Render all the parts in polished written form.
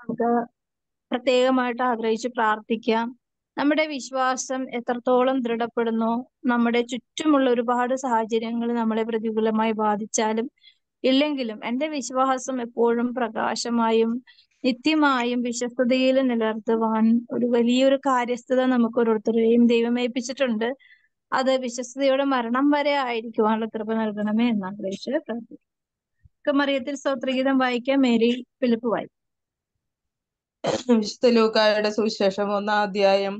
നമുക്ക് പ്രത്യേകമായിട്ട് ആഗ്രഹിച്ച് പ്രാർത്ഥിക്കാം. നമ്മുടെ വിശ്വാസം എത്രത്തോളം ദൃഢപ്പെടുന്നു, നമ്മുടെ ചുറ്റുമുള്ള ഒരുപാട് സാഹചര്യങ്ങൾ നമ്മളെ പ്രതികൂലമായി ബാധിച്ചാലും ഇല്ലെങ്കിലും എൻ്റെ വിശ്വാസം എപ്പോഴും പ്രകാശമായും നിത്യമായും വിശ്വസ്തതയിൽ നിലനിർത്തുവാൻ ഒരു വലിയൊരു കാര്യസ്ഥത നമുക്ക് ഓരോരുത്തരെയും ദൈവം ഏൽപ്പിച്ചിട്ടുണ്ട്. അത് വിശ്വസ്തയോടെ മരണം വരെ ആയിരിക്കുവാനുള്ള കൃപ നൽകണമേ എന്ന് ആഗ്രഹിച്ച് പ്രാർത്ഥിക്കും. മറിയത്തിൽ സ്തോത്രഗീതം വായിക്കാം. മേരി ഫിലിപ്പ് വായിക്കും. വിശുദ്ധ ലൂക്കായുടെ സുവിശേഷം 1-ാം അധ്യായം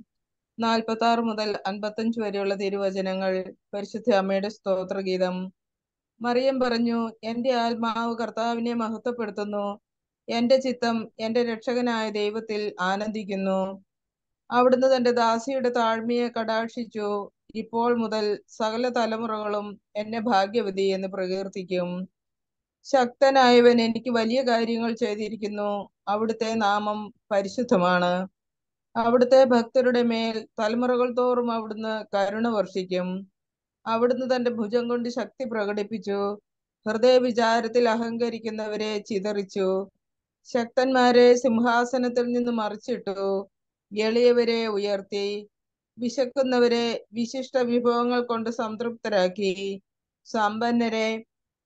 46 മുതൽ 55 വരെയുള്ള തിരുവചനങ്ങൾ. പരിശുദ്ധ അമ്മയുടെ സ്തോത്രഗീതം. മറിയം പറഞ്ഞു, എന്റെ ആത്മാവ് കർത്താവിനെ മഹത്വപ്പെടുത്തുന്നു, എന്റെ ചിത്തം എന്റെ രക്ഷകനായ ദൈവത്തിൽ ആനന്ദിക്കുന്നു. അവിടുന്ന് തന്റെ ദാസിയുടെ താഴ്മയെ കടാക്ഷിച്ചു. ഇപ്പോൾ മുതൽ സകല തലമുറകളും എന്നെ ഭാഗ്യവതി എന്ന് പ്രകീർത്തിക്കും. ശക്തനായവൻ എനിക്ക് വലിയ കാര്യങ്ങൾ ചെയ്തിരിക്കുന്നു. അവിടുത്തെ നാമം പരിശുദ്ധമാണ്. അവിടുത്തെ ഭക്തരുടെ മേൽ തലമുറകൾ തോറും അവിടുന്ന് കരുണ വർഷിക്കും. അവിടുന്ന് തന്റെ ഭുജം കൊണ്ട് ശക്തി പ്രകടിപ്പിച്ചു. ഹൃദയവിചാരത്തിൽ അഹങ്കരിക്കുന്നവരെ ചിതറിച്ചു. ശക്തന്മാരെ സിംഹാസനത്തിൽ നിന്ന് മറിച്ചിട്ടു. എളിയവരെ ഉയർത്തി. വിശക്കുന്നവരെ വിശിഷ്ട വിഭവങ്ങൾ കൊണ്ട് സംതൃപ്തരാക്കി. സമ്പന്നരെ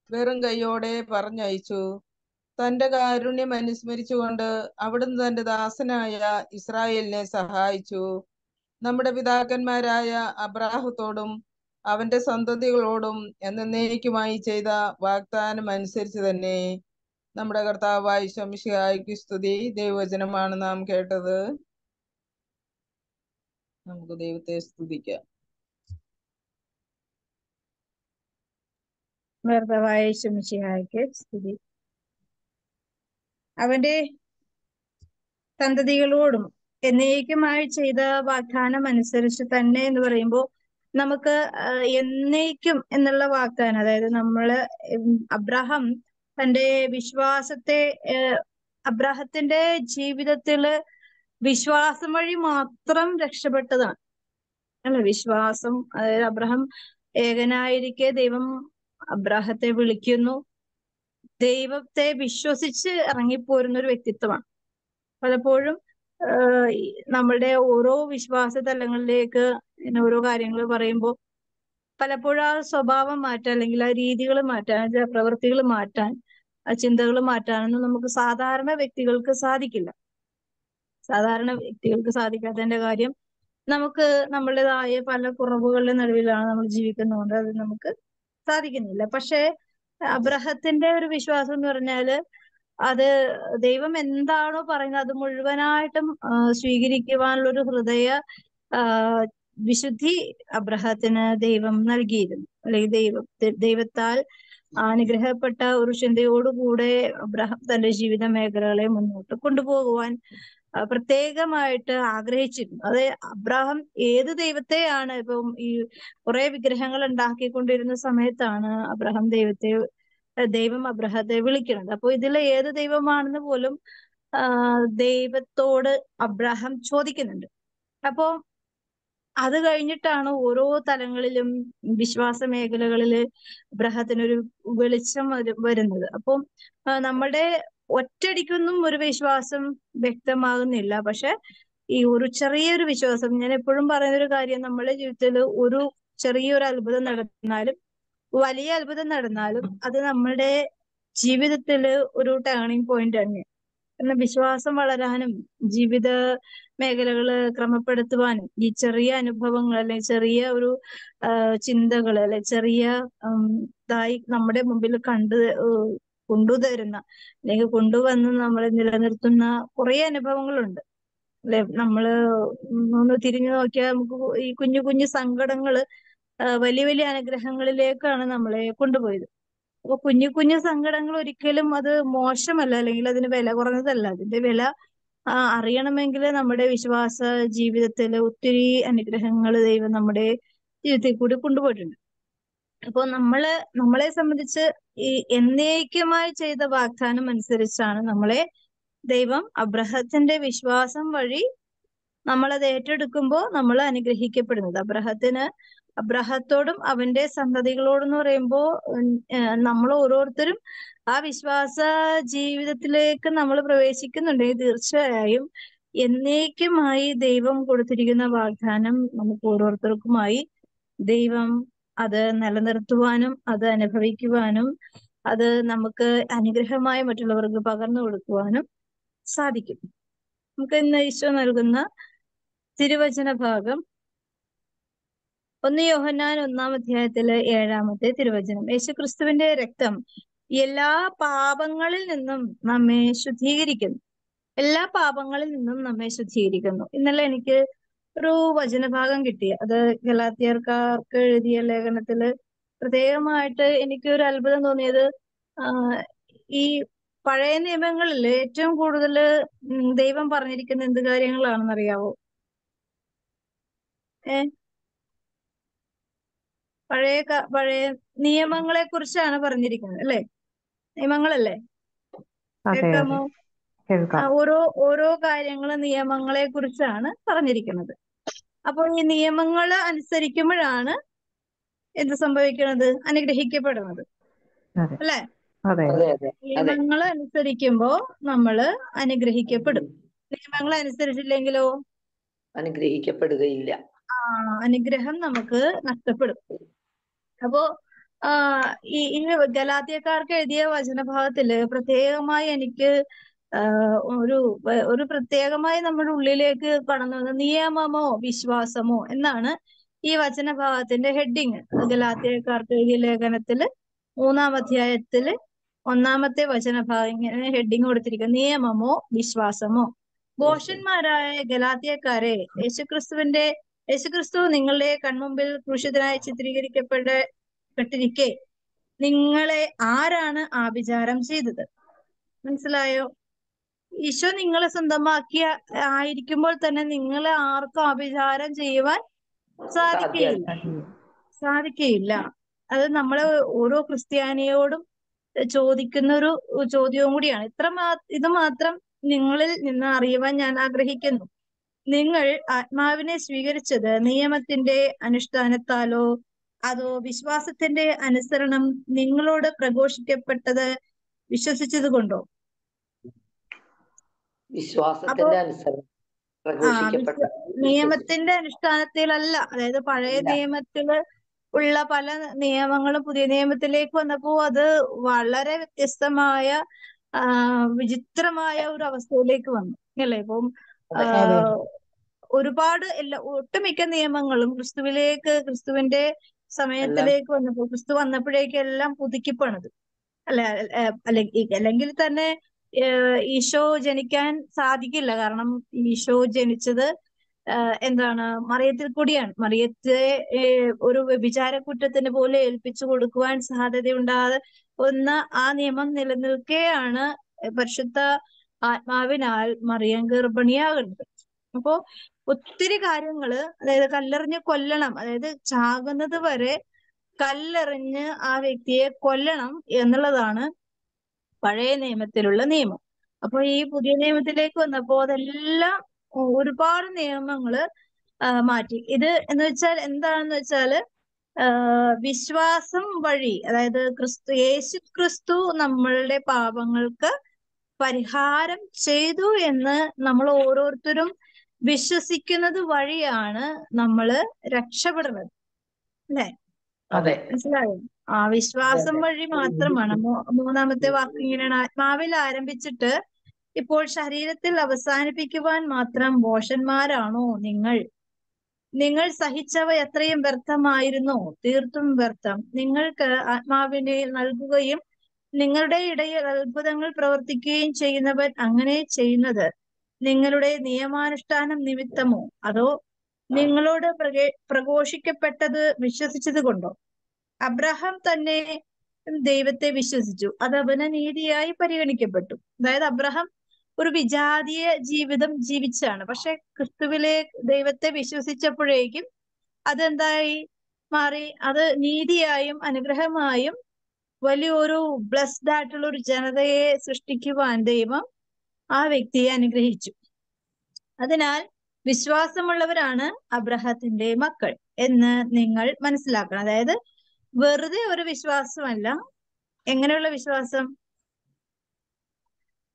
വെറും കൈയോടെ പറഞ്ഞയച്ചു. തന്റെ കാരുണ്യം അനുസ്മരിച്ചുകൊണ്ട് അവിടുന്ന് തന്റെ ദാസനായ ഇസ്രായേലിനെ സഹായിച്ചു. നമ്മുടെ പിതാക്കന്മാരായ അബ്രാഹത്തോടും അവന്റെ സന്തതികളോടും എന്നേക്കുമായി ചെയ്ത വാഗ്ദാനം അനുസരിച്ച് തന്നെ. നമ്മുടെ കർത്താവായ ശംശിഹായ്ക്ക് സ്തുതി. ദൈവവചനമാണ് നാം കേട്ടത്. നമുക്ക് ദൈവത്തെ സ്തുതിക്കാം. കർത്താവായ ശംശിഹായ്ക്ക് സ്തുതി. അവന്റെ സന്തതികളോടും എന്നേക്കുമായി ചെയ്ത വാഗ്ദാനം അനുസരിച്ച് തന്നെ എന്ന് പറയുമ്പോൾ നമുക്ക് എന്നേക്കും എന്നുള്ള വാഗ്ദാനം, അതായത് അബ്രഹാം തന്റെ വിശ്വാസത്തെ അബ്രാഹത്തിന്റെ ജീവിതത്തില് വിശ്വാസം വഴി മാത്രം രക്ഷപ്പെട്ടതാണ്. അല്ല, വിശ്വാസം, അതായത് അബ്രഹാം ഏകനായിരിക്കെ ദൈവം അബ്രാഹത്തെ വിളിക്കുന്നു. ദൈവത്തെ വിശ്വസിച്ച് ഇറങ്ങിപ്പോരുന്ന ഒരു വ്യക്തിത്വമാണ്. പലപ്പോഴും നമ്മളുടെ ഓരോ വിശ്വാസ തലങ്ങളിലേക്ക് ഓരോ കാര്യങ്ങൾ പറയുമ്പോൾ പലപ്പോഴും ആ സ്വഭാവം മാറ്റാൻ, അല്ലെങ്കിൽ ആ രീതികൾ മാറ്റാൻ, പ്രവൃത്തികൾ മാറ്റാൻ, ആ ചിന്തകൾ മാറ്റാനൊന്നും നമുക്ക് സാധാരണ വ്യക്തികൾക്ക് സാധിക്കില്ല. സാധാരണ വ്യക്തികൾക്ക് സാധിക്കാത്തതിന്റെ കാര്യം നമുക്ക് നമ്മുടേതായ പല കുറവുകളുടെ നടുവിലാണ് നമ്മൾ ജീവിക്കുന്നതുകൊണ്ട് അത് നമുക്ക് സാധിക്കുന്നില്ല. പക്ഷെ അബ്രഹത്തിന്റെ ഒരു വിശ്വാസം എന്ന് പറഞ്ഞാല് അത് ദൈവം എന്താണോ പറയുന്നത് അത് മുഴുവനായിട്ടും സ്വീകരിക്കുവാനുള്ള ഒരു ഹൃദയ വിശുദ്ധി അബ്രഹത്തിന് ദൈവം നൽകിയിരുന്നു. അല്ലെങ്കിൽ ദൈവത്താൽ അനുഗ്രഹപ്പെട്ട ഒരു ചിന്തയോടുകൂടെ അബ്രഹാം തന്റെ ജീവിത മേഖലകളെ മുന്നോട്ട് കൊണ്ടുപോകുവാൻ പ്രത്യേകമായിട്ട് ആഗ്രഹിച്ചിരുന്നു. അത് അബ്രഹാം ഏത് ദൈവത്തെയാണ്, ഇപ്പം ഈ കുറെ വിഗ്രഹങ്ങൾ ഉണ്ടാക്കിക്കൊണ്ടിരുന്ന സമയത്താണ് ദൈവം അബ്രഹത്തെ വിളിക്കുന്നത്. അപ്പൊ ഇതിലെ ഏത് ദൈവമാണെന്ന് പോലും ദൈവത്തോട് അബ്രഹാം ചോദിക്കുന്നുണ്ട്. അപ്പോ അത് കഴിഞ്ഞിട്ടാണ് ഓരോ തലങ്ങളിലും വിശ്വാസ മേഖലകളില് അബ്രഹത്തിനൊരു വെളിച്ചം വരുന്നത്. അപ്പം നമ്മുടെ ഒറ്റയടിക്കൊന്നും ഒരു വിശ്വാസം വ്യക്തമാകുന്നില്ല. പക്ഷെ ഈ ഒരു ചെറിയൊരു വിശ്വാസം, ഞാൻ എപ്പോഴും പറയുന്ന ഒരു കാര്യം, നമ്മുടെ ജീവിതത്തിൽ ഒരു ചെറിയൊരു അത്ഭുതം നടന്നാലും വലിയ അത്ഭുതം നടന്നാലും അത് നമ്മുടെ ജീവിതത്തില് ഒരു ടേണിംഗ് പോയിന്റ് തന്നെ. കാരണം വിശ്വാസം വളരാനും ജീവിത മേഖലകള് ക്രമപ്പെടുത്തുവാനും ഈ ചെറിയ അനുഭവങ്ങൾ, അല്ലെങ്കിൽ ചെറിയ ഒരു ചിന്തകൾ, അല്ലെ ചെറിയ ഇതായി നമ്മുടെ മുമ്പിൽ കൊണ്ടുതരുന്ന, അല്ലെങ്കിൽ കൊണ്ടുവന്ന് നമ്മളെ നിലനിർത്തുന്ന കുറെ അനുഭവങ്ങളുണ്ട്. അല്ലെ, നമ്മള് ഒന്ന് തിരിഞ്ഞു നോക്കിയാൽ നമുക്ക് ഈ കുഞ്ഞു കുഞ്ഞു സങ്കടങ്ങള് വലിയ വലിയ അനുഗ്രഹങ്ങളിലേക്കാണ് നമ്മളെ കൊണ്ടുപോയത്. അപ്പൊ കുഞ്ഞു കുഞ്ഞു സങ്കടങ്ങൾ ഒരിക്കലും അത് മോശമല്ല, അല്ലെങ്കിൽ അതിന് വില കുറഞ്ഞതല്ല. അതിന്റെ വില അറിയണമെങ്കിൽ നമ്മുടെ വിശ്വാസ ജീവിതത്തില് ഒത്തിരി അനുഗ്രഹങ്ങൾ ദൈവം നമ്മുടെ ജീവിതത്തിൽ കൂടി കൊണ്ടുപോയിട്ടുണ്ട്. അപ്പൊ നമ്മളെ സംബന്ധിച്ച് ഈ എന്നേക്കുമായി ചെയ്ത വാഗ്ദാനം അനുസരിച്ചാണ് നമ്മളെ ദൈവം അബ്രഹത്തിന്റെ വിശ്വാസം വഴി നമ്മളത് ഏറ്റെടുക്കുമ്പോൾ നമ്മൾ അനുഗ്രഹിക്കപ്പെടുന്നത്. അബ്രഹത്തോടും അവന്റെ സന്തതികളോടെന്ന് പറയുമ്പോൾ നമ്മൾ ഓരോരുത്തരും ആ വിശ്വാസ ജീവിതത്തിലേക്ക് നമ്മൾ പ്രവേശിക്കുന്നുണ്ടെങ്കിൽ തീർച്ചയായും എന്നേക്കുമായി ദൈവം കൊടുത്തിരിക്കുന്ന വാഗ്ദാനം നമുക്ക് ഓരോരുത്തർക്കുമായി ദൈവം അത് നിലനിർത്തുവാനും അത് അനുഭവിക്കുവാനും അത് നമുക്ക് അനുഗ്രഹമായി മറ്റുള്ളവർക്ക് പകർന്നു കൊടുക്കുവാനും സാധിക്കും. നമുക്ക് ഇന്ന് ഈശോ നൽകുന്ന തിരുവചന ഭാഗം 1 യോഹന്നാൻ 1-ാം അധ്യായത്തിലെ 7-ാമത്തെ തിരുവചനം. യേശുക്രിസ്തുവിന്റെ രക്തം എല്ലാ പാപങ്ങളിൽ നിന്നും നമ്മെ ശുദ്ധീകരിക്കുന്നു. എല്ലാ പാപങ്ങളിൽ നിന്നും നമ്മെ ശുദ്ധീകരിക്കുന്നു. ഇന്നലെ എനിക്ക് ഒരു വചനഭാഗം കിട്ടി. അത് ഗലാത്യർക്കാർക്ക് എഴുതിയ ലേഖനത്തില് പ്രത്യേകമായിട്ട് എനിക്ക് ഒരു അത്ഭുതം തോന്നിയത്, ഈ പഴയ നിയമങ്ങളിൽ ഏറ്റവും കൂടുതൽ ദൈവം പറഞ്ഞിരിക്കുന്ന എന്ത് കാര്യങ്ങളാണെന്ന് അറിയാവോ? പഴയ നിയമങ്ങളെ കുറിച്ചാണ് പറഞ്ഞിരിക്കുന്നത്, അല്ലെ? നിയമങ്ങളല്ലേ? കേൾക്കാമോ? ഓരോ കാര്യങ്ങളും നിയമങ്ങളെ കുറിച്ചാണ് പറഞ്ഞിരിക്കുന്നത്. അപ്പോൾ ഈ നിയമങ്ങൾ അനുസരിക്കുമ്പോഴാണ് എന്ത് സംഭവിക്കുന്നത്? അനുഗ്രഹിക്കപ്പെടുന്നത്, അല്ലെ? നിയമങ്ങൾ അനുസരിക്കുമ്പോ നമ്മള് അനുഗ്രഹിക്കപ്പെടും. നിയമങ്ങൾ അനുസരിച്ചില്ലെങ്കിലോ അനുഗ്രഹിക്കപ്പെടുകയില്ല. അനുഗ്രഹം നമുക്ക് നഷ്ടപ്പെടും. അപ്പോ ഈ ഗലാത്യക്കാർക്ക് എഴുതിയ വചനഭാഗത്തില് പ്രത്യേകമായി എനിക്ക് ഒരു പ്രത്യേകമായി നമ്മുടെ ഉള്ളിലേക്ക് കടന്നു വന്ന നിയമമോ വിശ്വാസമോ എന്നാണ് ഈ വചനഭാഗത്തിന്റെ ഹെഡിങ്. ഗലാത്യക്കാർക്ക് എഴുതിയ ലേഖനത്തില് 3-ാം അധ്യായത്തില് 1-ാമത്തെ വചനഭാഗം ഇങ്ങനെ ഹെഡിങ് കൊടുത്തിരിക്കുന്നത്, നിയമമോ വിശ്വാസമോ. ഭോഷന്മാരായ ഗലാത്യക്കാരെ, യേശുക്രിസ്തു നിങ്ങളുടെ കൺമുമ്പിൽ ക്രൂശിതനായി ചിത്രീകരിക്കപ്പെട്ടിരിക്കെ നിങ്ങളെ ആരാണ് ആഭിചാരം ചെയ്തത്? മനസ്സിലായോ? ഈശോ നിങ്ങളെ സ്വന്തമാക്കിയ ആയിരിക്കുമ്പോൾ തന്നെ നിങ്ങളെ ആർക്കും ആഭിചാരം ചെയ്യുവാൻ സാധിക്കുകയില്ല. അത് നമ്മളെ ഓരോ ക്രിസ്ത്യാനിയോടും ചോദിക്കുന്ന ഒരു ചോദ്യവും കൂടിയാണ്. ഇത് മാത്രം നിങ്ങളിൽ നിന്ന് അറിയുവാൻ ഞാൻ ആഗ്രഹിക്കുന്നു. നിങ്ങൾ ആത്മാവിനെ സ്വീകരിച്ചത് നിയമത്തിന്റെ അനുഷ്ഠാനത്താലോ അതോ വിശ്വാസത്തിന്റെ അനുസരണം നിങ്ങളോട് പ്രഘോഷിക്കപ്പെട്ടത് വിശ്വസിച്ചത് കൊണ്ടോ? വിശ്വാസത്തിന്റെ അനുസരണം നിയമത്തിന്റെ അനുഷ്ഠാനത്തിലല്ല. അതായത് പഴയ നിയമത്തില് ഉള്ള പല നിയമങ്ങളും പുതിയ നിയമത്തിലേക്ക് വന്നപ്പോ അത് വളരെ വ്യത്യസ്തമായ വിചിത്രമായ ഒരു അവസ്ഥയിലേക്ക് വന്നു, അല്ലേ? ഇപ്പം ഒട്ടുമിക്ക നിയമങ്ങളും ക്രിസ്തുവിന്റെ സമയത്തിലേക്ക് വന്നപ്പോൾ, ക്രിസ്തു വന്നപ്പോഴേക്കെല്ലാം പുതുക്കിപ്പണത്, അല്ലെങ്കിൽ തന്നെ ഈശോ ജനിക്കാൻ സാധിക്കില്ല. കാരണം ഈശോ ജനിച്ചത് മറിയത്തിൽ കൂടിയാണ്. മറിയത്തെ ഒരു വ്യഭിചാര കുറ്റത്തിന് പോലെ ഏൽപ്പിച്ചു കൊടുക്കുവാൻ സാധ്യതയുണ്ടാതെ ആ നിയമം നിലനിൽക്കെയാണ് പരിശുദ്ധ ആത്മാവിനാൽ മറിയം ഗർഭിണിയാകുന്നത്. അപ്പോ ഒത്തിരി കാര്യങ്ങള്, അതായത് കല്ലെറിഞ്ഞ് കൊല്ലണം, അതായത് ചാകുന്നത് വരെ കല്ലെറിഞ്ഞ് ആ വ്യക്തിയെ കൊല്ലണം എന്നുള്ളതാണ് പഴയ നിയമത്തിലുള്ള നിയമം. അപ്പൊ ഈ പുതിയ നിയമത്തിലേക്ക് വന്നപ്പോ അതെല്ലാം ഒരുപാട് നിയമങ്ങള് മാറ്റി. ഇത് എന്ന് വെച്ചാൽ എന്താണെന്ന് വെച്ചാല് വിശ്വാസം വഴി, അതായത് യേശു ക്രിസ്തു നമ്മളുടെ പാപങ്ങൾക്ക് പരിഹാരം ചെയ്തു എന്ന് നമ്മൾ ഓരോരുത്തരും വിശ്വസിക്കുന്നത് വഴിയാണ് നമ്മള് രക്ഷപ്പെടുന്നത്, അല്ലെ? മനസ്സിലായോ? വിശ്വാസം വഴി മാത്രമാണ്. 3-ാമത്തെ വാക്ക് ഇങ്ങനെയാണ്, ആത്മാവിൽ ആരംഭിച്ചിട്ട് ഇപ്പോൾ ശരീരത്തിൽ അവസാനിപ്പിക്കുവാൻ മാത്രം ഭോഷന്മാരാണോ നിങ്ങൾ സഹിച്ചവ എത്രയും വ്യർത്ഥമായിരുന്നോ? തീർത്തും വ്യർത്ഥം. നിങ്ങൾക്ക് ആത്മാവിനെ നൽകുകയും നിങ്ങളുടെ ഇടയിൽ അത്ഭുതങ്ങൾ പ്രവർത്തിക്കുകയും ചെയ്യുന്നവൻ അങ്ങനെ ചെയ്യുന്നത് നിങ്ങളുടെ നിയമാനുഷ്ഠാനം നിമിത്തമോ അതോ നിങ്ങളോട് പ്രഘോഷിക്കപ്പെട്ടത് വിശ്വസിച്ചത് കൊണ്ടോ? അബ്രഹാം തന്നെ ദൈവത്തെ വിശ്വസിച്ചു, അത് അവന് നീതിയായി പരിഗണിക്കപ്പെട്ടു. അതായത് അബ്രഹാം ഒരു വിജാതീയ ജീവിതം ജീവിച്ചാണ്. പക്ഷെ ക്രിസ്തുവിലെ ദൈവത്തെ വിശ്വസിച്ചപ്പോഴേക്കും അതെന്തായി മാറി? അത് നീതിയായും അനുഗ്രഹമായും വലിയൊരു ബ്ലെസ്ഡ് ആയിട്ടുള്ള ഒരു ജനതയെ സൃഷ്ടിക്കുവാൻ ദൈവം ആ വ്യക്തിയെ അനുഗ്രഹിച്ചു. അതിനാൽ വിശ്വാസമുള്ളവരാണ് അബ്രഹത്തിന്റെ മക്കൾ എന്ന് നിങ്ങൾ മനസ്സിലാക്കണം. അതായത് വെറുതെ ഒരു വിശ്വാസമല്ല. എങ്ങനെയുള്ള വിശ്വാസം?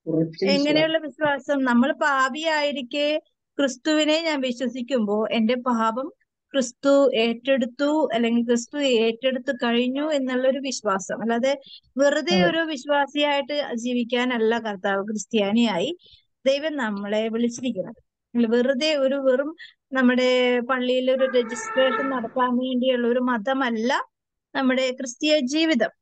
ഉറച്ച വിശ്വാസം. എങ്ങനെയുള്ള വിശ്വാസം? നമ്മൾ പാപിയായിരിക്കെ ക്രിസ്തുവിനെ ഞാൻ വിശ്വസിക്കുമ്പോ എന്റെ പാപം ക്രിസ്തു ഏറ്റെടുത്തു, അല്ലെങ്കിൽ ക്രിസ്തു ഏറ്റെടുത്തു കഴിഞ്ഞു എന്നുള്ളൊരു വിശ്വാസം. അല്ലാതെ വെറുതെ അതെ. ഒരു വിശ്വാസിയായിട്ട് ജീവിക്കാനല്ല കർത്താവ് ക്രിസ്ത്യാനിയായി ദൈവം നമ്മളെ വിളിച്ചിരിക്കുന്നത്. വെറുതെ വെറും നമ്മുടെ പള്ളിയിൽ ഒരു രജിസ്ട്രേഷൻ നടത്താൻ വേണ്ടിയുള്ള ഒരു മതമല്ല നമ്മുടെ ക്രിസ്തീയ ജീവിതം,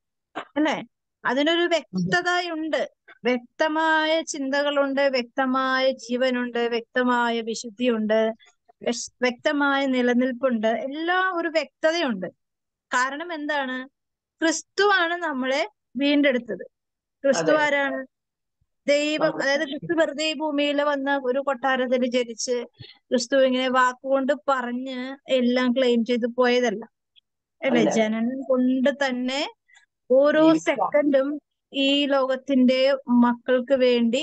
അല്ലെ? അതിനൊരു വ്യക്തതയുണ്ട്, വ്യക്തമായ ചിന്തകളുണ്ട്, വ്യക്തമായ ജീവനുണ്ട്, വ്യക്തമായ വിശുദ്ധിയുണ്ട്, വ്യക്തമായ നിലനിൽപ്പുണ്ട്, എല്ലാം ഒരു വ്യക്തതയുണ്ട്. കാരണം എന്താണ്? ക്രിസ്തുവാണ് നമ്മളെ വീണ്ടെടുത്തത്. ക്രിസ്തു അതെ. ആരാണ്? ദൈവം. നമ്മുടെ അതായത് ക്രിസ്തു വെറുതെ ഈ ഭൂമിയിൽ വന്ന ഒരു കൊട്ടാരത്തിൽ ജനിച്ച് ക്രിസ്തു ഇങ്ങനെ വാക്കുകൊണ്ട് പറഞ്ഞ് എല്ലാം ക്ലെയിം ചെയ്ത് പോയതല്ല, അല്ലെ? അല്ല. ജനനം കൊണ്ട് തന്നെ ഓരോ ജീവിക്കാം. സെക്കൻഡും ഈ ലോകത്തിന്റെ മക്കൾക്ക് വേണ്ടി,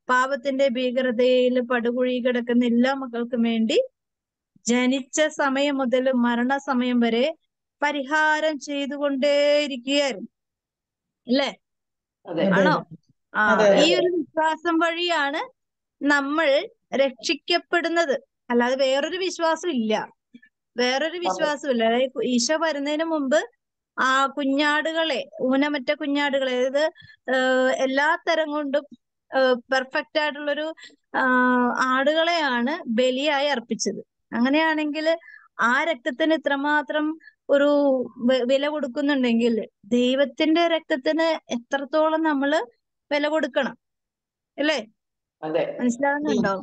പാപത്തിന്റെ ഭീകരതയിൽ പടുകുഴി കിടക്കുന്ന എല്ലാ മക്കൾക്കും വേണ്ടി ജനിച്ച സമയം മുതൽ മരണസമയം വരെ പരിഹാരം ചെയ്തുകൊണ്ടേയിരിക്കുകയായിരുന്നു, അല്ലേ? അതെ. ആണോ? അതെ, ഈ അതെ. ഒരു വിശ്വാസം വഴിയാണ് നമ്മൾ രക്ഷിക്കപ്പെടുന്നത്. അല്ലാതെ വേറൊരു വിശ്വാസം ഇല്ല, വേറൊരു അതെ. വിശ്വാസമില്ല. അതായത് ഈശോ വരുന്നതിന് മുമ്പ് ആ കുഞ്ഞാടുകളെ, ഊനമറ്റ കുഞ്ഞാടുകളെ, അതായത് എല്ലാ തരം കൊണ്ടും പെർഫെക്റ്റ് ആയിട്ടുള്ളൊരു ആടുകളെയാണ് ബലിയായി അർപ്പിച്ചത്. അങ്ങനെയാണെങ്കിൽ ആ രക്തത്തിന് ഇത്രമാത്രം ഒരു വില കൊടുക്കുന്നുണ്ടെങ്കിൽ ദൈവത്തിന്റെ രക്തത്തിന് എത്രത്തോളം നമ്മള് വില കൊടുക്കണം, അല്ലേ? അതെ. മനസ്സിലാവുന്നുണ്ടോ?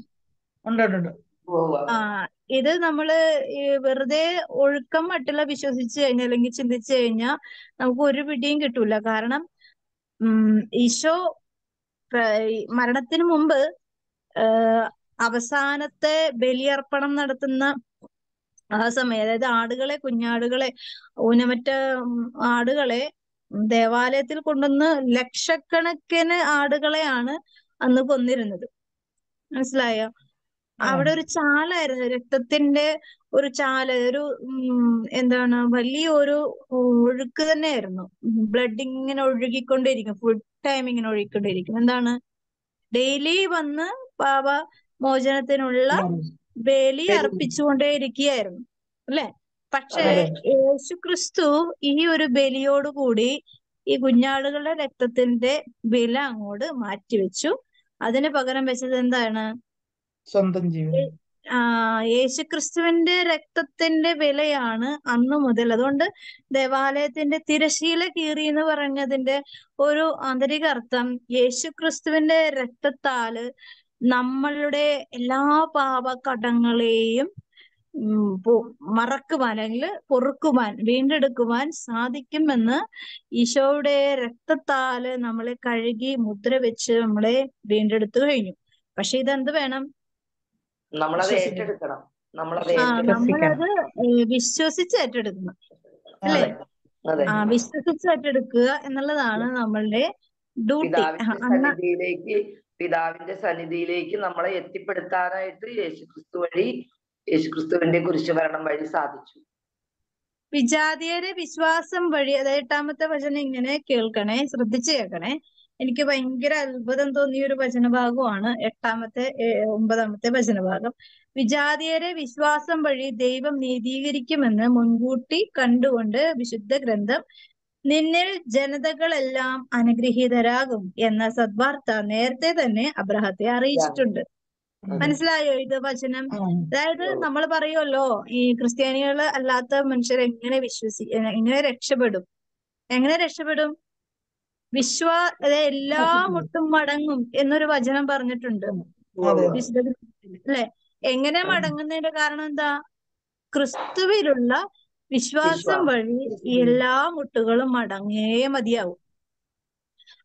ഉണ്ട് ഉണ്ട് ഉണ്ട്. പോവുക. ഇത് നമ്മള് ഈ വെറുതെ ഒഴുക്കം മറ്റുള്ള വിശ്വസിച്ച് കഴിഞ്ഞാൽ, അല്ലെങ്കിൽ ചിന്തിച്ചു കഴിഞ്ഞാൽ നമുക്ക് ഒരു പിടിയും കിട്ടൂല. കാരണം ഈശോ മരണത്തിന് മുമ്പ് അവസാനത്തെ ബലിയർപ്പണം നടത്തുന്ന ആ സമയം, അതായത് ആടുകളെ, കുഞ്ഞാടുകളെ, ഊനമറ്റ ആടുകളെ ദേവാലയത്തിൽ കൊണ്ടുവന്ന് ലക്ഷക്കണക്കിന് ആടുകളെയാണ് അന്ന് കൊന്നിരുന്നത്. മനസ്സിലായോ? അവിടെ ഒരു ചാലായിരുന്നു, രക്തത്തിന്റെ ഒരു ചാല, എന്താണ്, വലിയൊരു ഒഴുക്ക് തന്നെയായിരുന്നു. ബ്ലഡ് ഇങ്ങനെ ഒഴുകിക്കൊണ്ടേയിരിക്കും, ഫുൾ ടൈം ഇങ്ങനെ ഒഴുകിക്കൊണ്ടേയിരിക്കും. എന്താണ്? ഡെയിലി വന്ന് പാപ മോചനത്തിനുള്ള ബലി അർപ്പിച്ചുകൊണ്ടേയിരിക്കുകയായിരുന്നു, അല്ലെ? പക്ഷേ അതെ. യേശുക്രിസ്തു ഈ ഒരു ബലിയോടുകൂടി ഈ കുഞ്ഞാടുകളുടെ രക്തത്തിന്റെ വില അങ്ങോട്ട് മാറ്റിവെച്ചു. അതിന് പകരം വെച്ചത് എന്താണ്? സ്വന്തം ജീവൻ. യേശുക്രിസ്തുവിന്റെ രക്തത്തിന്റെ വിലയാണ് അന്നു മുതൽ. അതുകൊണ്ട് ദേവാലയത്തിന്റെ തിരശീല കീറി എന്ന് പറഞ്ഞതിന്റെ ഒരു ആന്തരിക അർത്ഥം, യേശുക്രിസ്തുവിന്റെ രക്തത്താല് നമ്മളുടെ എല്ലാ പാപകടങ്ങളെയും മറക്കുവാൻ, അല്ലെങ്കിൽ പൊറുക്കുവാൻ, വീണ്ടെടുക്കുവാൻ സാധിക്കുമെന്ന്, ഈശോയുടെ രക്തത്താല് നമ്മളെ കഴുകി മുദ്ര വെച്ച് നമ്മളെ വീണ്ടെടുത്തു കഴിഞ്ഞു. പക്ഷെ ഇതെന്ത് വേണം? നമ്മളത് വിശ്വസിക്കണം. ഏറ്റെടുക്കണം. നമ്മളത് നമ്മളത് വിശ്വസിച്ച് ഏറ്റെടുക്കണം, അല്ലേ? അതെ. വിശ്വസിച്ച് ഏറ്റെടുക്കുക എന്നുള്ളതാണ് നമ്മളുടെ ഡ്യൂട്ടി. പിതാവിന്റെ സന്നിധിയിലേക്ക് നമ്മളെ എത്തിപ്പെടുത്താനായിട്ട് യേശുക്രിസ്തു വഴി, യേശുക്രിസ്തുവിന്റെ കുരിശുമരണം വഴി സാധിച്ചു. വിജാതിയരെ വിശ്വാസം വഴി, അതായത് 8-ാമത്തെ വചനം ഇങ്ങനെ കേൾക്കണേ, ശ്രദ്ധിച്ചു കേൾക്കണേ. എനിക്ക് ഭയങ്കര അത്ഭുതം തോന്നിയ ഒരു വചനഭാഗമാണ് 9-ാമത്തെ വചനഭാഗം. വിജാതിയരെ വിശ്വാസം വഴി ദൈവം നീതീകരിക്കുമെന്ന് മുൻകൂട്ടി കണ്ടുകൊണ്ട് വിശുദ്ധ ഗ്രന്ഥം നിന്നിൽ ജനതകളെല്ലാം അനുഗ്രഹീതരാകും എന്ന സദ്വാർത്ത നേരത്തെ തന്നെ അബ്രഹത്തെ അറിയിച്ചിട്ടുണ്ട്. മനസ്സിലായോ ഇത് വചനം? അതായത് നമ്മൾ പറയുമല്ലോ, ഈ ക്രിസ്ത്യാനികള് അല്ലാത്ത മനുഷ്യർ എങ്ങനെ എങ്ങനെ രക്ഷപ്പെടും? എങ്ങനെ രക്ഷപ്പെടും? എല്ലാ മുട്ടും മടങ്ങും എന്നൊരു വചനം പറഞ്ഞിട്ടുണ്ട് വിശുദ്ധ ഗ്രന്ഥത്തിൽ, അല്ലെ? എങ്ങനെ മടങ്ങുന്നതിന്റെ കാരണം എന്താ? ക്രിസ്തുവിലുള്ള വിശ്വാസം വഴി എല്ലാ മുട്ടുകളും മടങ്ങേ മതിയാവും.